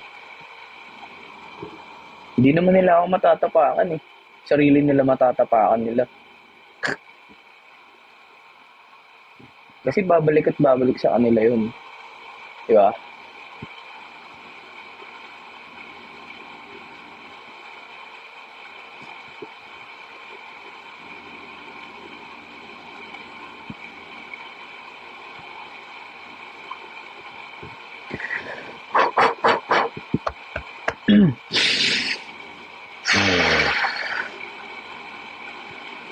Hindi naman nila ako matatapakan eh. Sarili nila matatapakan nila. Kasi babalik at babalik sa kanila yun. Di ba?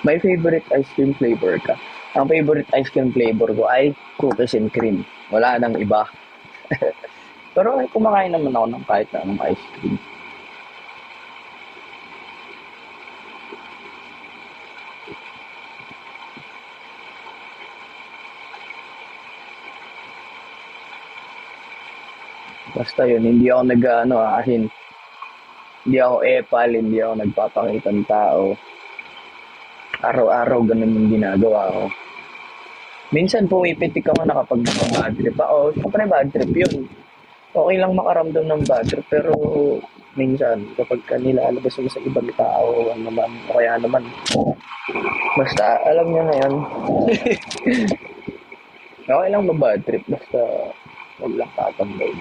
My favorite ice cream flavor ka. Ang favorite ice cream flavor ko ay cookies and cream. Wala nang iba. Pero ay, kumakain naman ako ng kahit na anong ice cream. Basta yun, hindi ako nag-ano, asin. Hindi ako epal, hindi ako nagpapakitang tao. Araw-araw ganun yung ginagawa ko. Minsan pumipitik ako na kapag bad trip ako. Siyempre bad trip yun. Okay lang makaramdam ng bad trip, pero minsan kapag ka nilalabas mo sa ibang tao, ano naman, o kaya naman, basta alam niya na yun. Okay lang ma-bad trip, basta wag lang tatambay.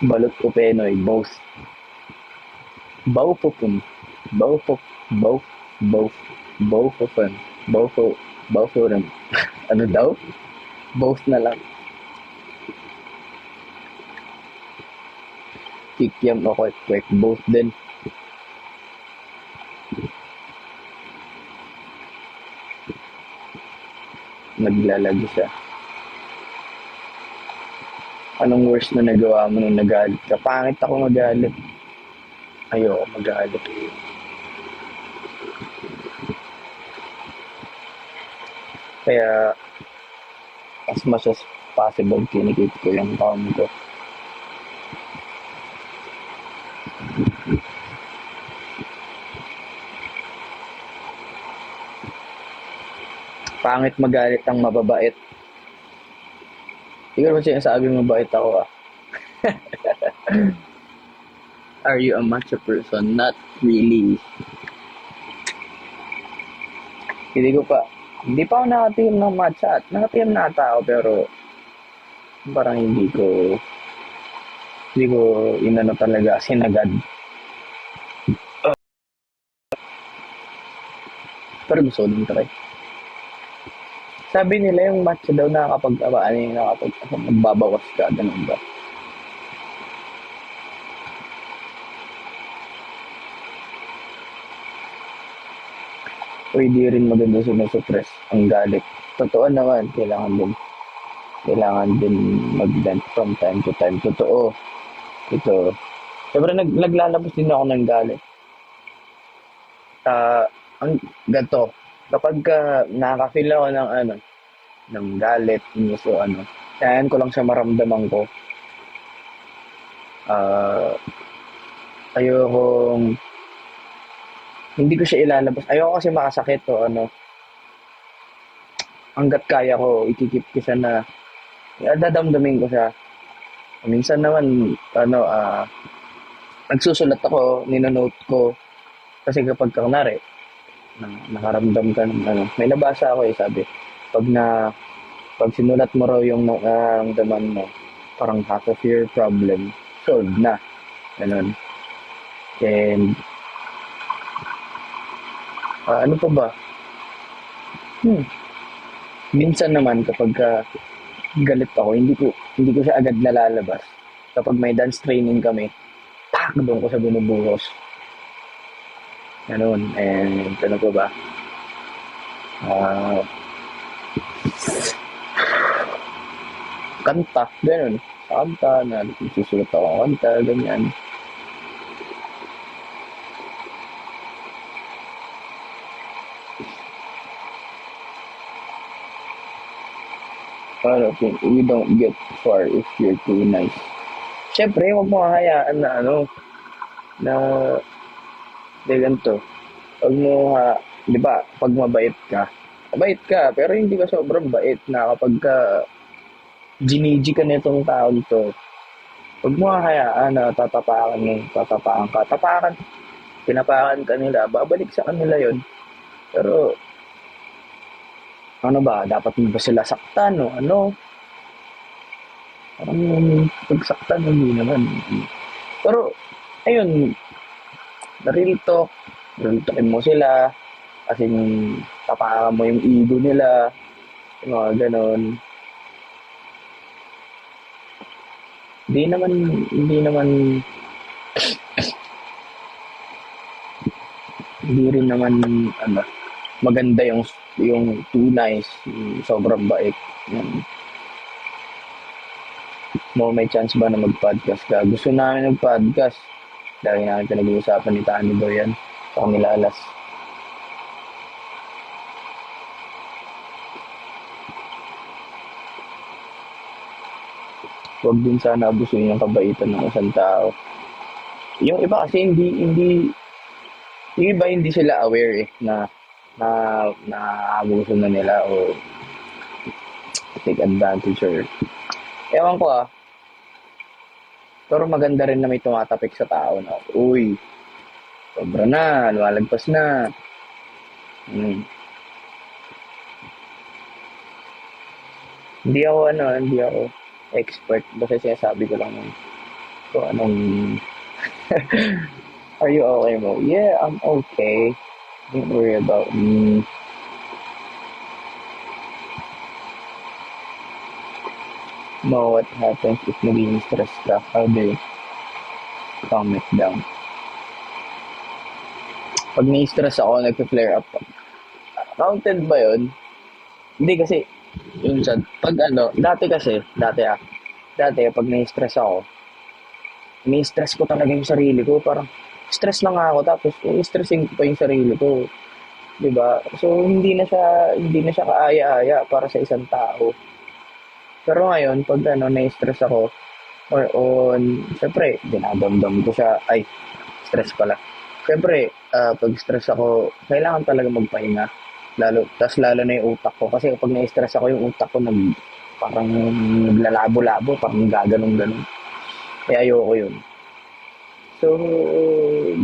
Balot ko Penoy, both. Both of them. Both of, both, both, both of them. Both of them. Ano daw? Both na lang. Kikiam o kwek-kwek, both din. Naglalagi siya. Anong worst na nagawa mo nung nagalit ka? Pangit ako magalit. Ayoko magalit. Kaya, as much as possible, kinikip ko yung tone ko. Pangit magalit ang mababait. Hindi ko naman sinasabi mabait ako ah. Are you a macho person? Not really. Hindi pa ako nakatiyam ng matcha at nakatiyam na ata ako pero parang hindi ko inano talaga sinagad. Pero gusto ko din try. Sabi nila yung matcha daw magbabawas ka, ganun ba? O hindi rin maganda sinusupress ang galit. Totoo naman, kailangan din mag-vent from time to time. Totoo. Ito. Siyempre naglalabas din ako ng galit. Ang ganito, kapag nakaka-feel ako ng galit, so kayaan ko lang siya maramdaman ko. Ayokong, hindi ko siya ilalabas. Ayoko kasi makasakit o hanggat kaya ko, ikikip ko siya na, dadamdamin ko siya. Minsan naman, nagsusulat ako, ninonote ko, kasi kapag kunwari, nakaramdam ka ng may nabasa ako sabi, pag sinulat mo raw yung nararamdaman mo, parang half of your problem solved na. Ganun. And, ano pa ba? Minsan naman kapag galit ako, hindi ko siya agad nalalabas. Kapag may dance training kami, doon ko sa binubuhos. Ganun. And ano pa ba? Ah, kanta, ganun. Kanta, na susulat ako ng kanta, ganyan. Ano, you don't get far if you're too nice. Siyempre, huwag mo hahayaan na na, di ganito. Huwag mo, di ba, pag mabait ka, pero hindi ka sobrang bait na kapag ka giniji ka nitong taon to, huwag mo hahayaan na tinapakan ka nila, babalik sa kanila yon. Pero, ano ba, dapat mo ba sila saktan o ano? Parang pagsaktan, hindi naman. Pero, ayun, real talkin mo sila, kasi tapakan mo yung ego nila, yung mga ganon. Hindi naman, hindi naman, hindi rin naman, ano, maganda yung too nice, yung sobrang bait. Yan. May chance ba na mag-podcast ka? Gusto namin mag-podcast. Dahil namin pinag-uusapan ni Tani Boy yan. Sa kanila alas. Huwag din sana abusuin yung kabaitan ng isang tao. Yung iba kasi yung iba hindi sila aware na abuso na nila o take advantage or ewan ko pero maganda rin na may tumatapik sa tao na uy, sobra na, lumalagpas na. Hmm. Hindi ako expert. Basta sinasabi ko lang kung anong, are you okay mo? Yeah, I'm okay. Don't worry about me. Know what happens if naging stress ka? How do you calm it down? Pag na-stress ako, nag-flare up. Counted ba yun? Hindi kasi, yung sa, pag ano, dati pag na-stress ako, ni-stress ko talaga yung sarili ko. Parang, stress na nga ako, tapos, i-stressin ko pa yung sarili ko. 'Di ba? So, hindi na siya kaaya-aya para sa isang tao. Pero ngayon, pag ano, na-stress ako, or on, syempre, dinadamdam ko siya, ay, stress pala. Syempre, pag stress ako, kailangan talaga magpahinga. Lalo na yung utak ko. Kasi kapag na-stress ako, yung utak ko parang naglalabo-labo, parang gaganong-ganon. Kaya ayoko yun. So,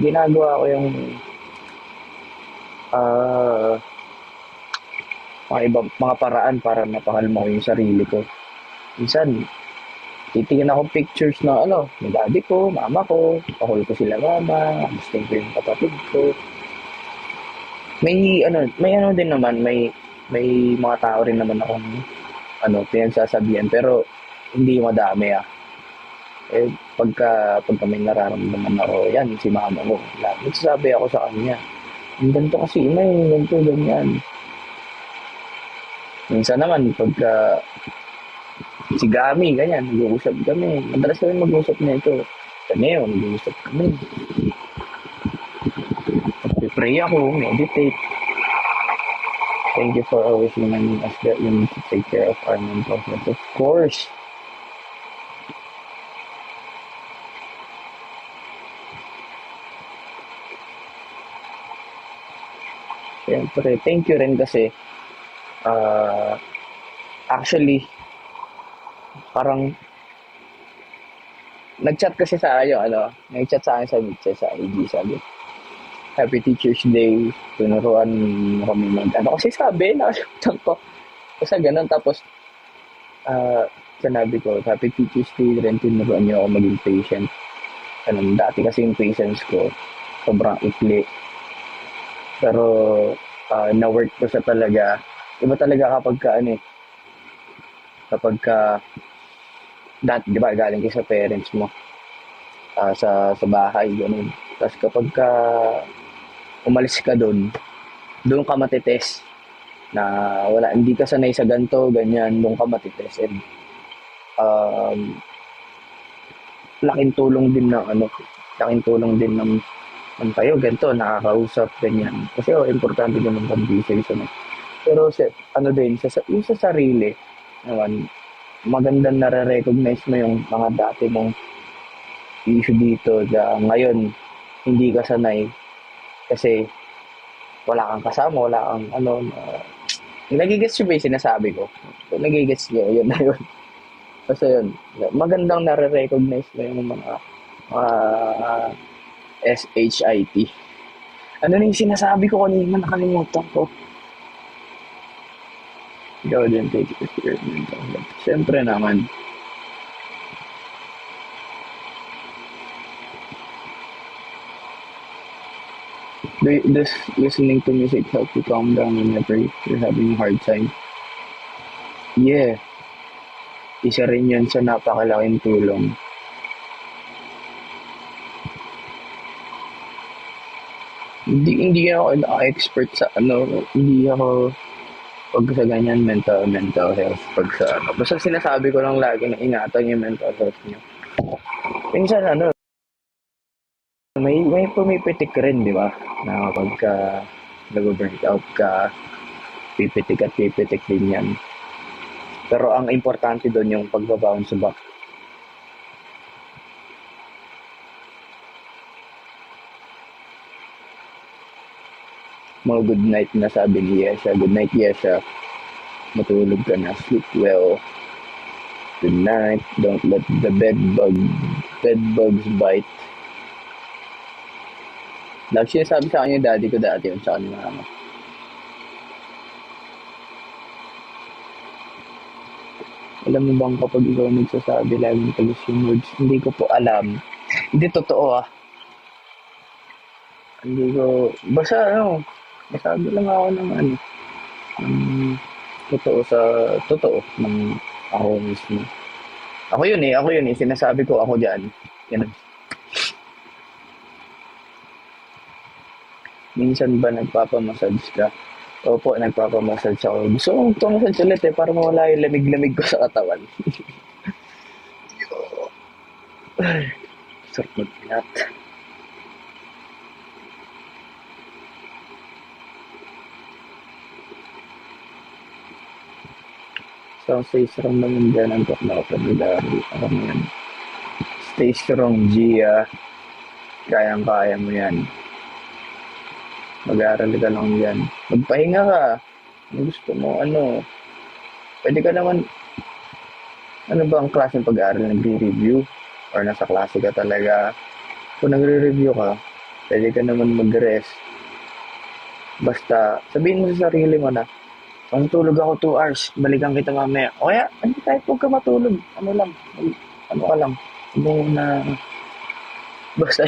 ginagawa ko yung ah, mga paraan para mapakalma ko yung sarili ko. Minsan, titingin ako pictures na ni daddy ko, mama ko, pakul ko sila mama, gusto ko yung kapatid ko. May din naman, may mga tao rin naman akong pinagsasabihan pero hindi madami Eh pagka may nararamdaman ako, yan si mama ko. Nagsasabi ako sa kanya. Ang ganito kasi may ganito ganyan. Minsan naman pagka si Gami, ganyan, nag-uusap kami. Madalas kami mag-uusap nito. Sa Neo, nag-uusap kami. Pray ako, meditate. Thank you for always reminding us that we need to take care of our mental health. Of course. Siyempre, thank you rin kasi actually, parang nag-chat kasi sa akin nag-chat sa akin sa Mitche, sa IG, sabi, Happy Teacher's Day, tunuruan mo kami kasi sabi, nakalimutan ko. Basta ganun, tapos, sinabi ko, Happy Teacher's Day rin, tinuruan niyo ako maging patient. Dati kasi yung patience ko, sobrang ikli. Pero, na-work ko siya talaga. Iba talaga kapag ka, dati, di ba, galing ka sa parents mo, sa bahay, ganun. Tapos kapag ka umalis ka doon ka matitest na wala, hindi ka sanay sa ganito, ganyan, doon ka matitest. And um, laking tulong din ng ano, laking tulong din ng kayo, ganito, nakakausap, ganyan. Kasi importante din ng conversation. Eh. Pero ano din, yung sa sarili, naman, magandang nare-recognize mo yung mga dati mong issue dito na ngayon hindi ka sanay kasi wala kang kasama, wala kang ano, nagigets nyo ba yung sinasabi ko? Kung nagigets nyo, yun na yun. Basta yun, magandang nare-recognize mo yung mga SHIT. Ano na yung sinasabi ko kanina, nakalimutan ko. Ikaw din, take it to your mental health. Siyempre naman, does listening to music help you calm down whenever you're having a hard time? Yeah, isa rin yun sa napakalaking tulong. Hindi ako expert sa ano, hindi ako pag sa ganyan mental health pag sa ano. Basta sinasabi ko lang lagi na ingatan yung mental health niyo. Minsan ano, may pumipitik rin, di ba? Na kapag ka nag-burn out ka, pipitik at pipitik din yan. Pero ang importante doon yung pagbabounce back. Mga good night na sabi ni Yesha. Good night, Yesha. Matulog ka na. Sleep well. Good night. Don't let the bed bugs bite. Lagi siya sabi sa akin yung daddy ko dati yun sa akin mama. Alam mo bang kapag ikaw nagsasabi laging talis yung words, hindi ko po alam. Hindi totoo ah. Hindi ko, basta ano, masabi lang ako ng ano, ng totoo, ng ako mismo. Ako yun eh, sinasabi ko ako dyan. Yan. Minsan ba nagpapamassage ka? Opo, nagpapamassage ako. Gusto kong magpamassage ulit eh, para mawala yung lamig-lamig ko sa katawan. Sarap magpinat. So, stay strong naman dyan ang na vocabulary. Alam mo yan. Stay strong, Gia. Kayang-kaya mo yan. Mag-aaral ka lang yan. Magpahinga ka. Kung gusto mo, ano. Pwede ka naman, ano ba ang klase ng pag-aaral? Nagre-review? Or nasa klase ka talaga? Kung nagre-review ka, pwede ka naman mag-rest. Basta, sabihin mo sa sarili mo na, kung tulog ako 2 hours, balikan kita mamaya. O kaya, ano kahit huwag ka matulog. Ano lang, ano ka lang. Ano na, basta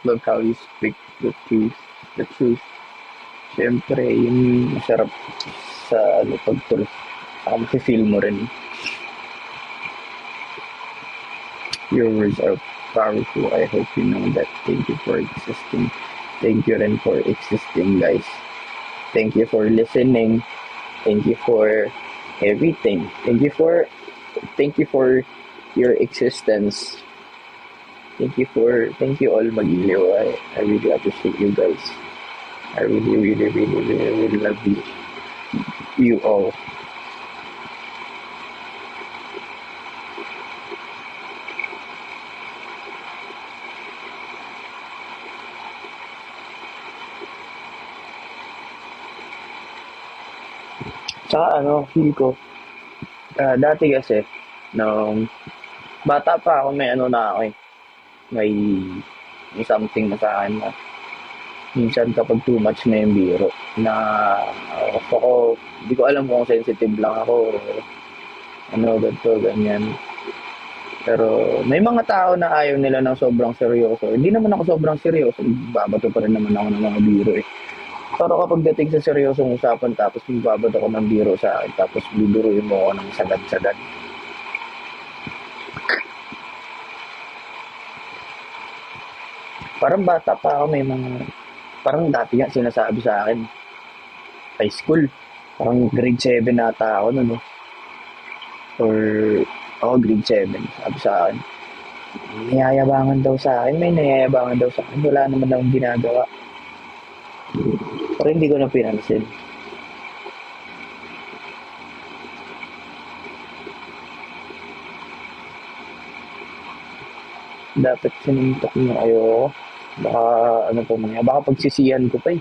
love how you speak the truth. The truth. Siyempre, yun masarap sa ano, pag-truth. Saka mafe-feel mo rin. Your words are powerful. I hope you know that. Thank you for existing. Thank you rin for existing, guys. Thank you for listening. Thank you for everything. Thank you for your existence. Thank you all Magiliw. I really appreciate you guys. I really love you all. Tsaka ano, feel ko, dati kasi, nung bata pa ako, may ano na ako eh, may something na sa akin na minsan kapag too much na yung biro, na ako, hindi ko alam kung sensitive lang ako, ano, ganito, ganyan. Pero may mga tao na ayaw nila ng sobrang seryoso. Hindi naman ako sobrang seryoso, babato pa rin naman ako ng mga biro eh. Pero kapag dating sa seryosong usapan tapos magbabato ko ng biro sa akin tapos bibiruin mo ako ng sagad-sagad. Parang bata pa ako, may mga, parang dati nga sinasabi sa akin, high school, parang grade 7 nata ako nun, no? Or, grade 7, sabi sa akin, niyayabangan daw sa akin, may niyayabangan daw sa akin, wala naman akong ginagawa. Pero hindi ko na pinansin. Dapat sinuntok niyo kayo. Baka, ano pa mga, baka pagsisiyan ko pa eh.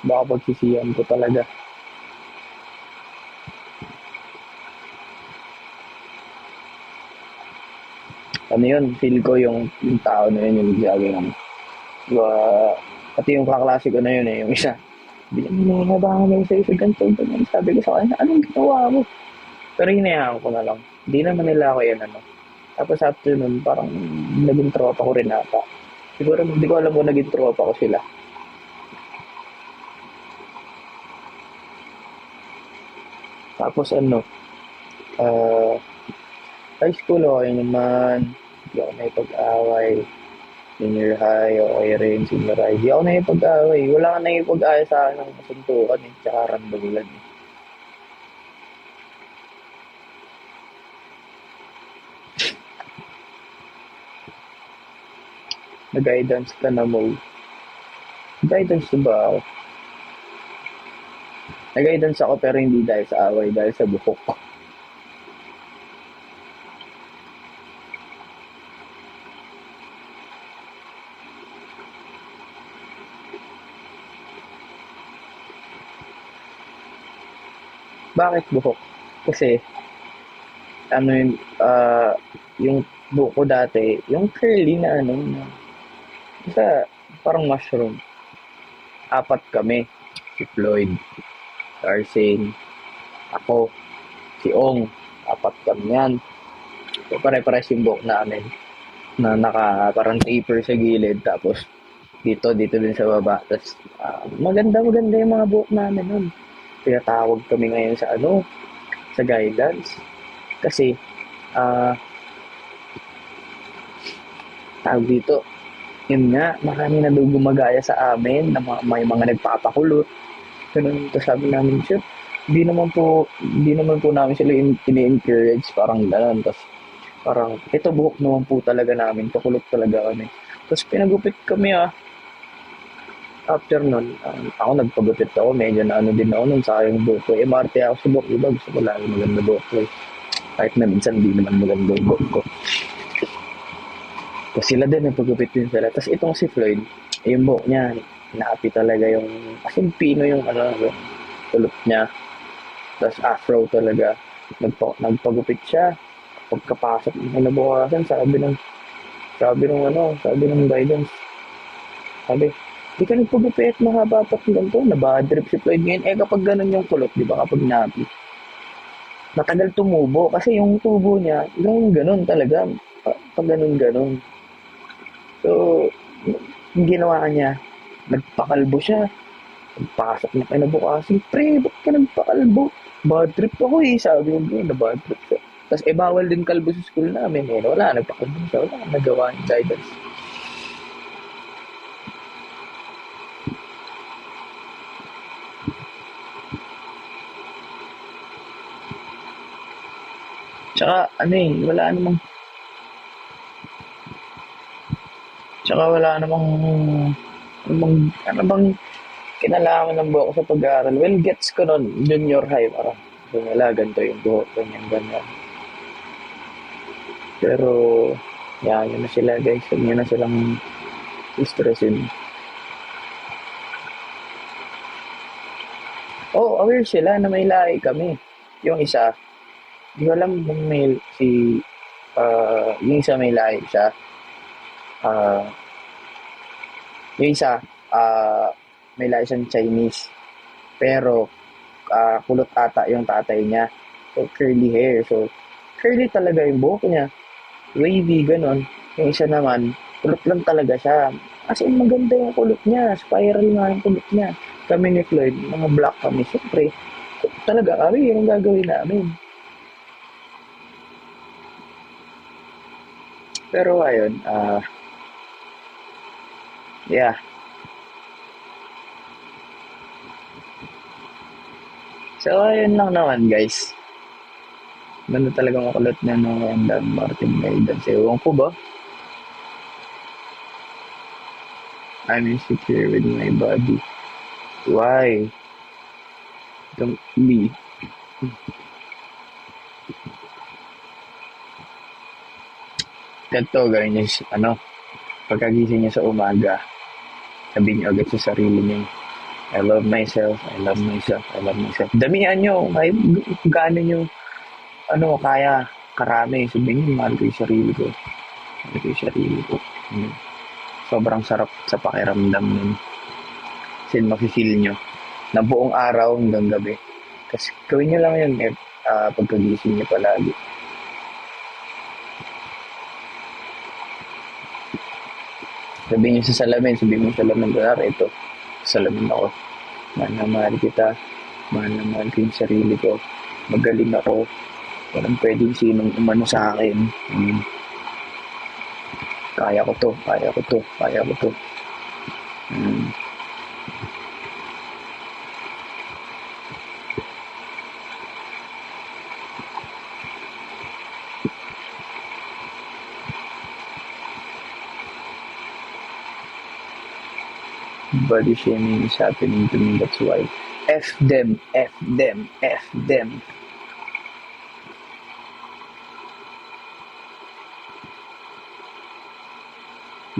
Baka pagsisiyan ko talaga. Ano yun, feel ko yung tao na yun, yung nagsabi ng, pati yung kaklase ko na yun eh, yung isa. Hindi naman nabangan na yung sa ganito, ganyan. Sabi ko sa kanya, anong ginawa mo? Pero hinayaan ko na lang. Hindi naman nila ako yan, ano. Tapos after nun, parang naging tropa ko rin ata. Siguro, hindi ko alam kung naging tropa ko sila. Tapos ano, ah, high school okay naman. Hindi ako nakipag-away. Junior high, okay rin. Senior high. Hindi ako nakipag-away. Wala ka nakipag-away sa akin ng kasuntukan eh. Tsaka random lang eh. Nag-guidance ka na mo. Guidance na ba ako? Nag-guidance ako pero hindi dahil sa away, dahil sa buhok ko. Bakit buhok? Kasi, ano yung buhok ko dati, yung curly na ano, basta parang mushroom. Apat kami. Si Floyd, si Arsene, ako, si Ong. Apat kami yan. So, pare-pares yung buhok namin na parang taper sa gilid. Tapos, dito din sa baba. Tapos, maganda yung mga buhok namin nun. Pinatawag kami ngayon sa sa guidance. Kasi, tawag dito, yun nga, marami na daw gumagaya sa amin, na may mga nagpapakulot. Ganun, tapos sabi namin, sir, hindi naman po namin sila ini-encourage, parang gano'n. Tapos, parang, ito buhok naman po talaga namin, pakulot talaga kami. Tapos, pinagupit kami After nun, ako nagpagupit ako, medyo na ano din ako nun, sayang buhok ko. MRT ako sa buhok, iba, gusto ko lagi maganda buhok ko. Kahit na minsan, hindi naman maganda yung buhok ko. Tapos sila din, nagpagupit din sila. Tapos itong si Floyd, yung buhok niya, naapi talaga yung, as in pino yung yung kulot niya. Tapos afro talaga. Nagpagupit siya. Pagkapasok ng kinabukasan, sabi ng guidance. Sabi, di ka nagpagupit, mahaba pa ng ganito. Nabadrip si Floyd ngayon. Kapag ganun yung kulot, di ba, kapag naapi, matagal tumubo. Kasi yung tubo niya, ganun talaga. Pag ganun. So, yung ginawa niya, nagpakalbo siya. Pagpasok na kinabukasan, pre, ba't ka nagpakalbo? Bad trip ako sabi niya, na bad trip siya. Tapos, bawal din kalbo sa school namin. Wala, nagpakalbo siya. Wala, nagawa yung guidance. Tsaka, ano bang kinalaman ng buhok sa pag-aaral? Well, gets ko nun, junior high, parang, wala, ganito yung buhok, ganyan. Pero, yun na sila, guys. Huwag nyo na silang stressin. Aware sila na may lahi kami. Yung isa, di ko alam kung yung isa may lahi siya. Yung isa, may lahi siyang Chinese. Pero, kulot ata yung tatay niya. So, curly hair. So, curly talaga yung buhok niya. Wavy, ganon. Yung isa naman, kulot lang talaga siya. As in, maganda yung kulot niya. Spiral nga yung kulot niya. Kami ni Floyd, mga black kami. Siyempre, talaga kami, yung gagawin namin. Pero ayun, yeah. So, ayun lang naman guys. Ganda talaga makulot na ng Randall Martin Guidance. Ewan ko ba? I'm insecure with my body. Why? Don't be. Ganito, gawin niyo, pagkagising niyo sa umaga, sabihin niyo agad sa sarili niyo, I love myself, I love myself, I love myself. Damihan niyo, kahit gaano niyo, kaya, karami. Sabihin niyo, mahal ko yung sarili ko. Mahal ko yung sarili ko. Sobrang sarap sa pakiramdam nun. Kasi mafe-feel nyo na buong araw hanggang gabi. Kasi gawin nyo lang yun pagkagising nyo palagi. Sabihin nyo sa salamin, ito, salamin ako. Mahal na mahal kita, mahal na mahal ko yung sarili ko, magaling ako, walang pwedeng sinong umano sa akin. Kaya ko to, kaya ko to, kaya ko to. Body shaming is happening to me, that's why. F them, F them, F them.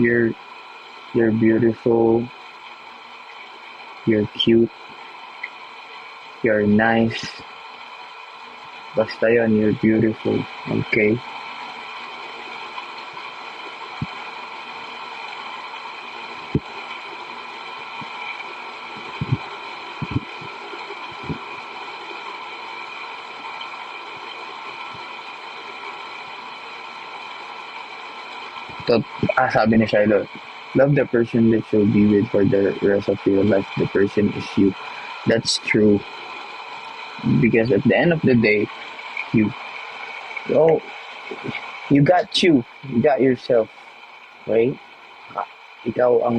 You're beautiful, you're cute, you're nice. Basta yun, you're beautiful, okay? Sabi ni Shiloh, love the person that you'll be with for the rest of your life. The person is you. That's true. Because at the end of the day, you, oh, you got you. You got yourself. Right? Ikaw ang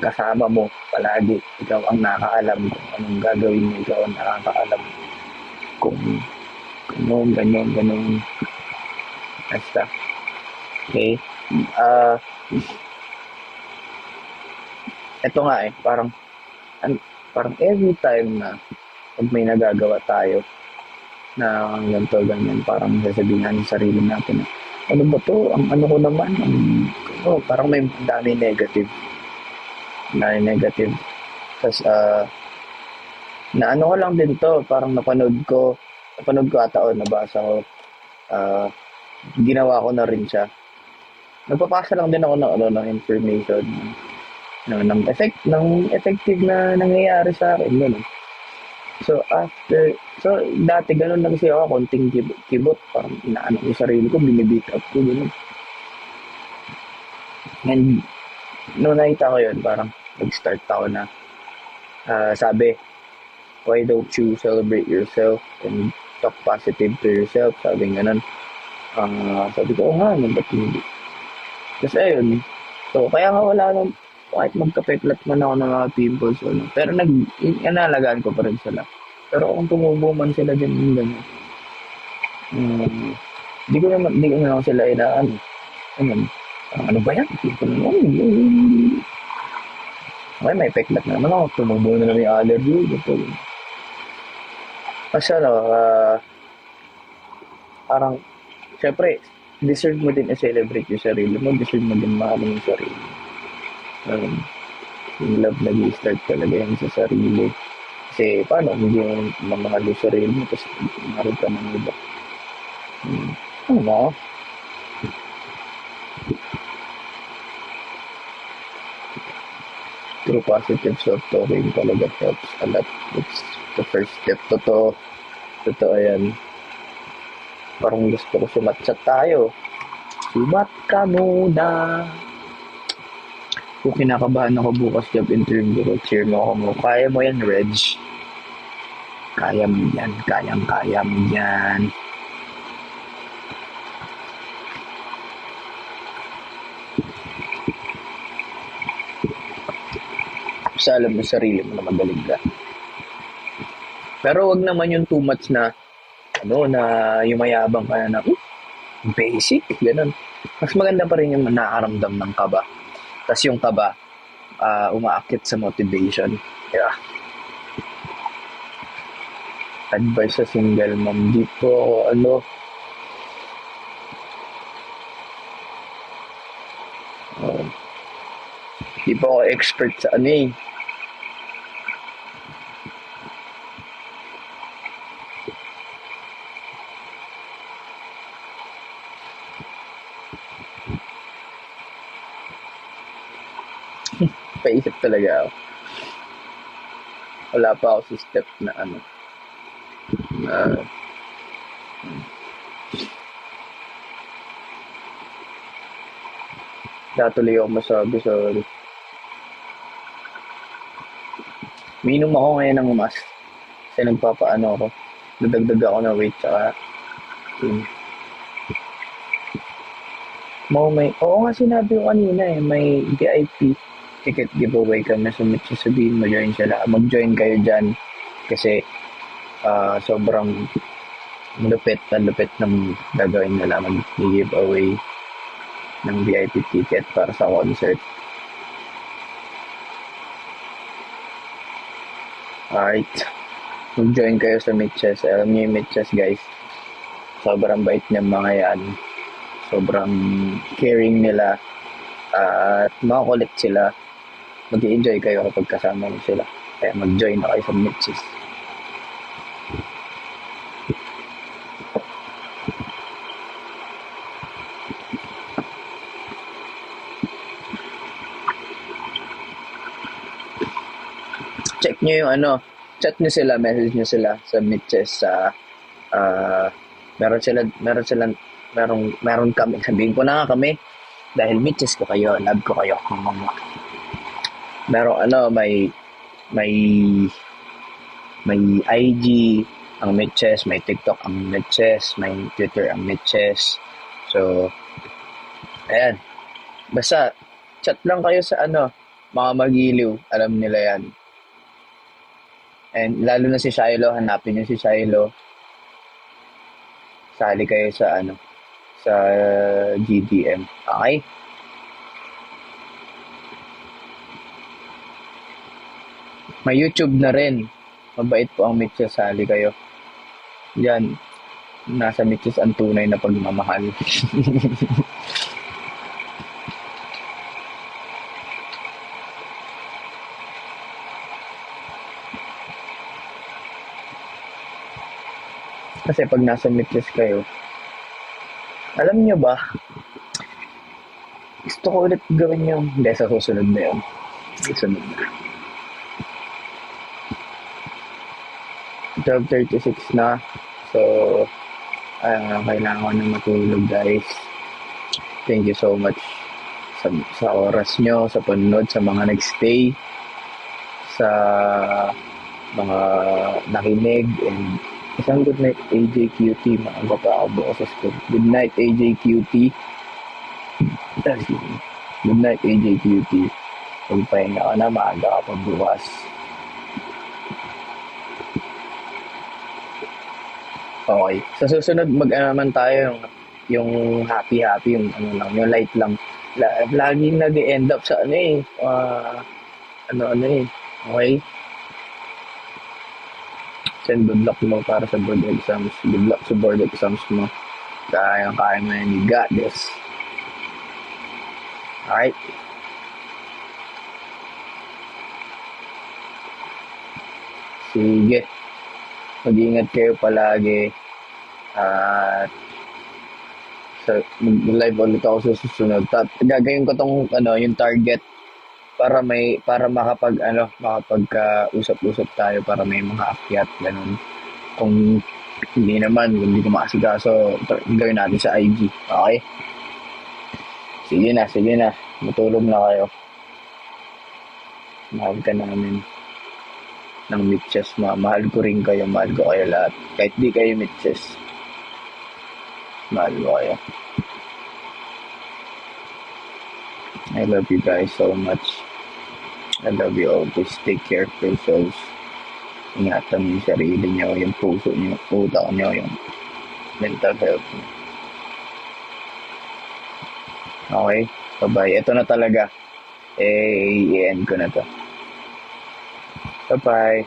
kasama mo palagi. Ikaw ang nakakaalam kung anong gagawin mo. Ikaw ang nakakaalam kung ganun. Basta. Okay? Ito nga parang every time na pag may nagagawa tayo na ganito, ganyan, parang sasabihin natin sa sarili natin na, ano ba to? Ang ano ko naman, parang may dami negative. Tapos, na ano ko lang din to, parang napanood ko ata o nabasa ko, ginawa ko na rin siya. Nagpapasa lang din ako ng information ng effective na nangyayari sa akin gano'n. So dati gano'n lang kasi ako, konting kibot, parang inaano ko yung sarili ko, bini-beat up ko gano'n. And nung nakita ko yun, parang nag-start ako na sabi, why don't you celebrate yourself and talk positive to yourself, sabi gano'n. Sabi ko, nga, ba't hindi? Kasi ayun, so kaya nga wala nang, kahit magkapeklat man ako ng mga pimples, pero inalagaan ko pa rin sila. Pero kung tumubo man sila din yung ganyan, di ko naman sila ano ba yan? Okay, may peklat na naman ako, tumubo na naman yung allergy, ito. Kasi parang, syempre, deserve mo din i-celebrate yung sarili mo, deserve mo din mahalin yung sarili mo. Yung love nag-i-start talaga yan sa sarili. Kasi paano, hindi mo mamahal yung sarili mo, tapos mahal ka ng iba. Ano ba? True positive self-talking talaga helps a lot. It's the first step. Totoo yan. Parang gusto ko sumat-chat tayo. Sumat ka muna. Kung kinakabahan ako bukas job interview ko, cheer mo ako. Kaya mo yan, Reg. Kaya mo yan. Kaya mo yan. Basta alam mo sa sarili mo na magaling ka. Pero wag naman yung too much na, na yumayabang ka na, basic, ganun. Mas maganda pa rin yung nakakaramdam ng kaba. Tapos yung kaba, umaakit sa motivation. Yeah. Advice sa single mom. Di po uh, di po ako expert sa paisip talaga ako. Wala pa ako sa step na uh, natuloy ako masabi, sorry. Minom ako ngayon ng mas. Kasi nagpapaano ako. Dadagdag ako ng weight, tsaka oo nga sinabi ko kanina may VIP ticket giveaway kami sa Mitch. Sabihin mo, join sila. Mag-join kayo dyan. Kasi sobrang lupit ng gagawin nila. Mag-giveaway ng VIP ticket para sa concert. Alright. Mag-join kayo sa Mitches. Alam niyo yung Mitches, guys. Sobrang bait niya mga yan. Sobrang caring nila. At makakulit sila. Mag-i-enjoy kayo kapag kasama mo sila. Kaya mag-join na kayo sa Mitches. Check nyo yung chat nyo sila, message nyo sila sa Mitches sa meron kami, sabihin ko na nga kami dahil Mitches ko kayo, love ko kayo. Meron may IG ang Mitches, may TikTok ang Mitches, may Twitter ang Mitches. So ayan, basta chat lang kayo sa mga magiliw, alam nila yan. And lalo na si Shiloh, hanapin niyo si Shiloh. Sali kayo sa sa GDM. Okay? May YouTube na rin. Mabait po ang Mitches, sali kayo. Yan. Nasa Mitches ang tunay na pagmamahal. Kasi pag nasa Mitches kayo, alam nyo ba, gusto ko ulit gawin yung, hindi, sa susunod na yun. Susunod na. 12:36 na. So, kailangan ko na matulog, guys. Thank you so much sa oras nyo, sa panonood, sa mga nagstay, sa mga nakinig, and isang good night, AJQT. Maaga pa ako bukas sa school. Good night, AJQT. Good night, AJQT. Pagpahinga ka na, maaga ka pa bukas. Okay. Sa susunod, naman tayo yung happy, yung yung light lang. Laging nag-end up sa Okay? Send good luck mo para sa board exams. Good luck sa board exams mo. Kaya mo yan. You got this. Alright? Sige. Mag-iingat kayo palagi. At mag-live ulit ako sa susunod. Gagawin ko tong yung target para makapag usap-usap tayo, para may mga akyat ganun. Kung hindi ko makasikaso, gawin natin sa IG. Okay? Sige na. Matulog na kayo. Mahal ka namin ng Mitches. Mahal ko rin kayo. Mahal ko kayo lahat. Kahit di kayo Mitches. Mahal ko kayo. I love you guys so much. I love you always. Take care of yourselves. Ingatan niyo yung sarili niyo, yung puso niyo, utak niyo, yung mental health niyo. Okay? Bye-bye. Ito na talaga. I-end ko na to. Bye-bye.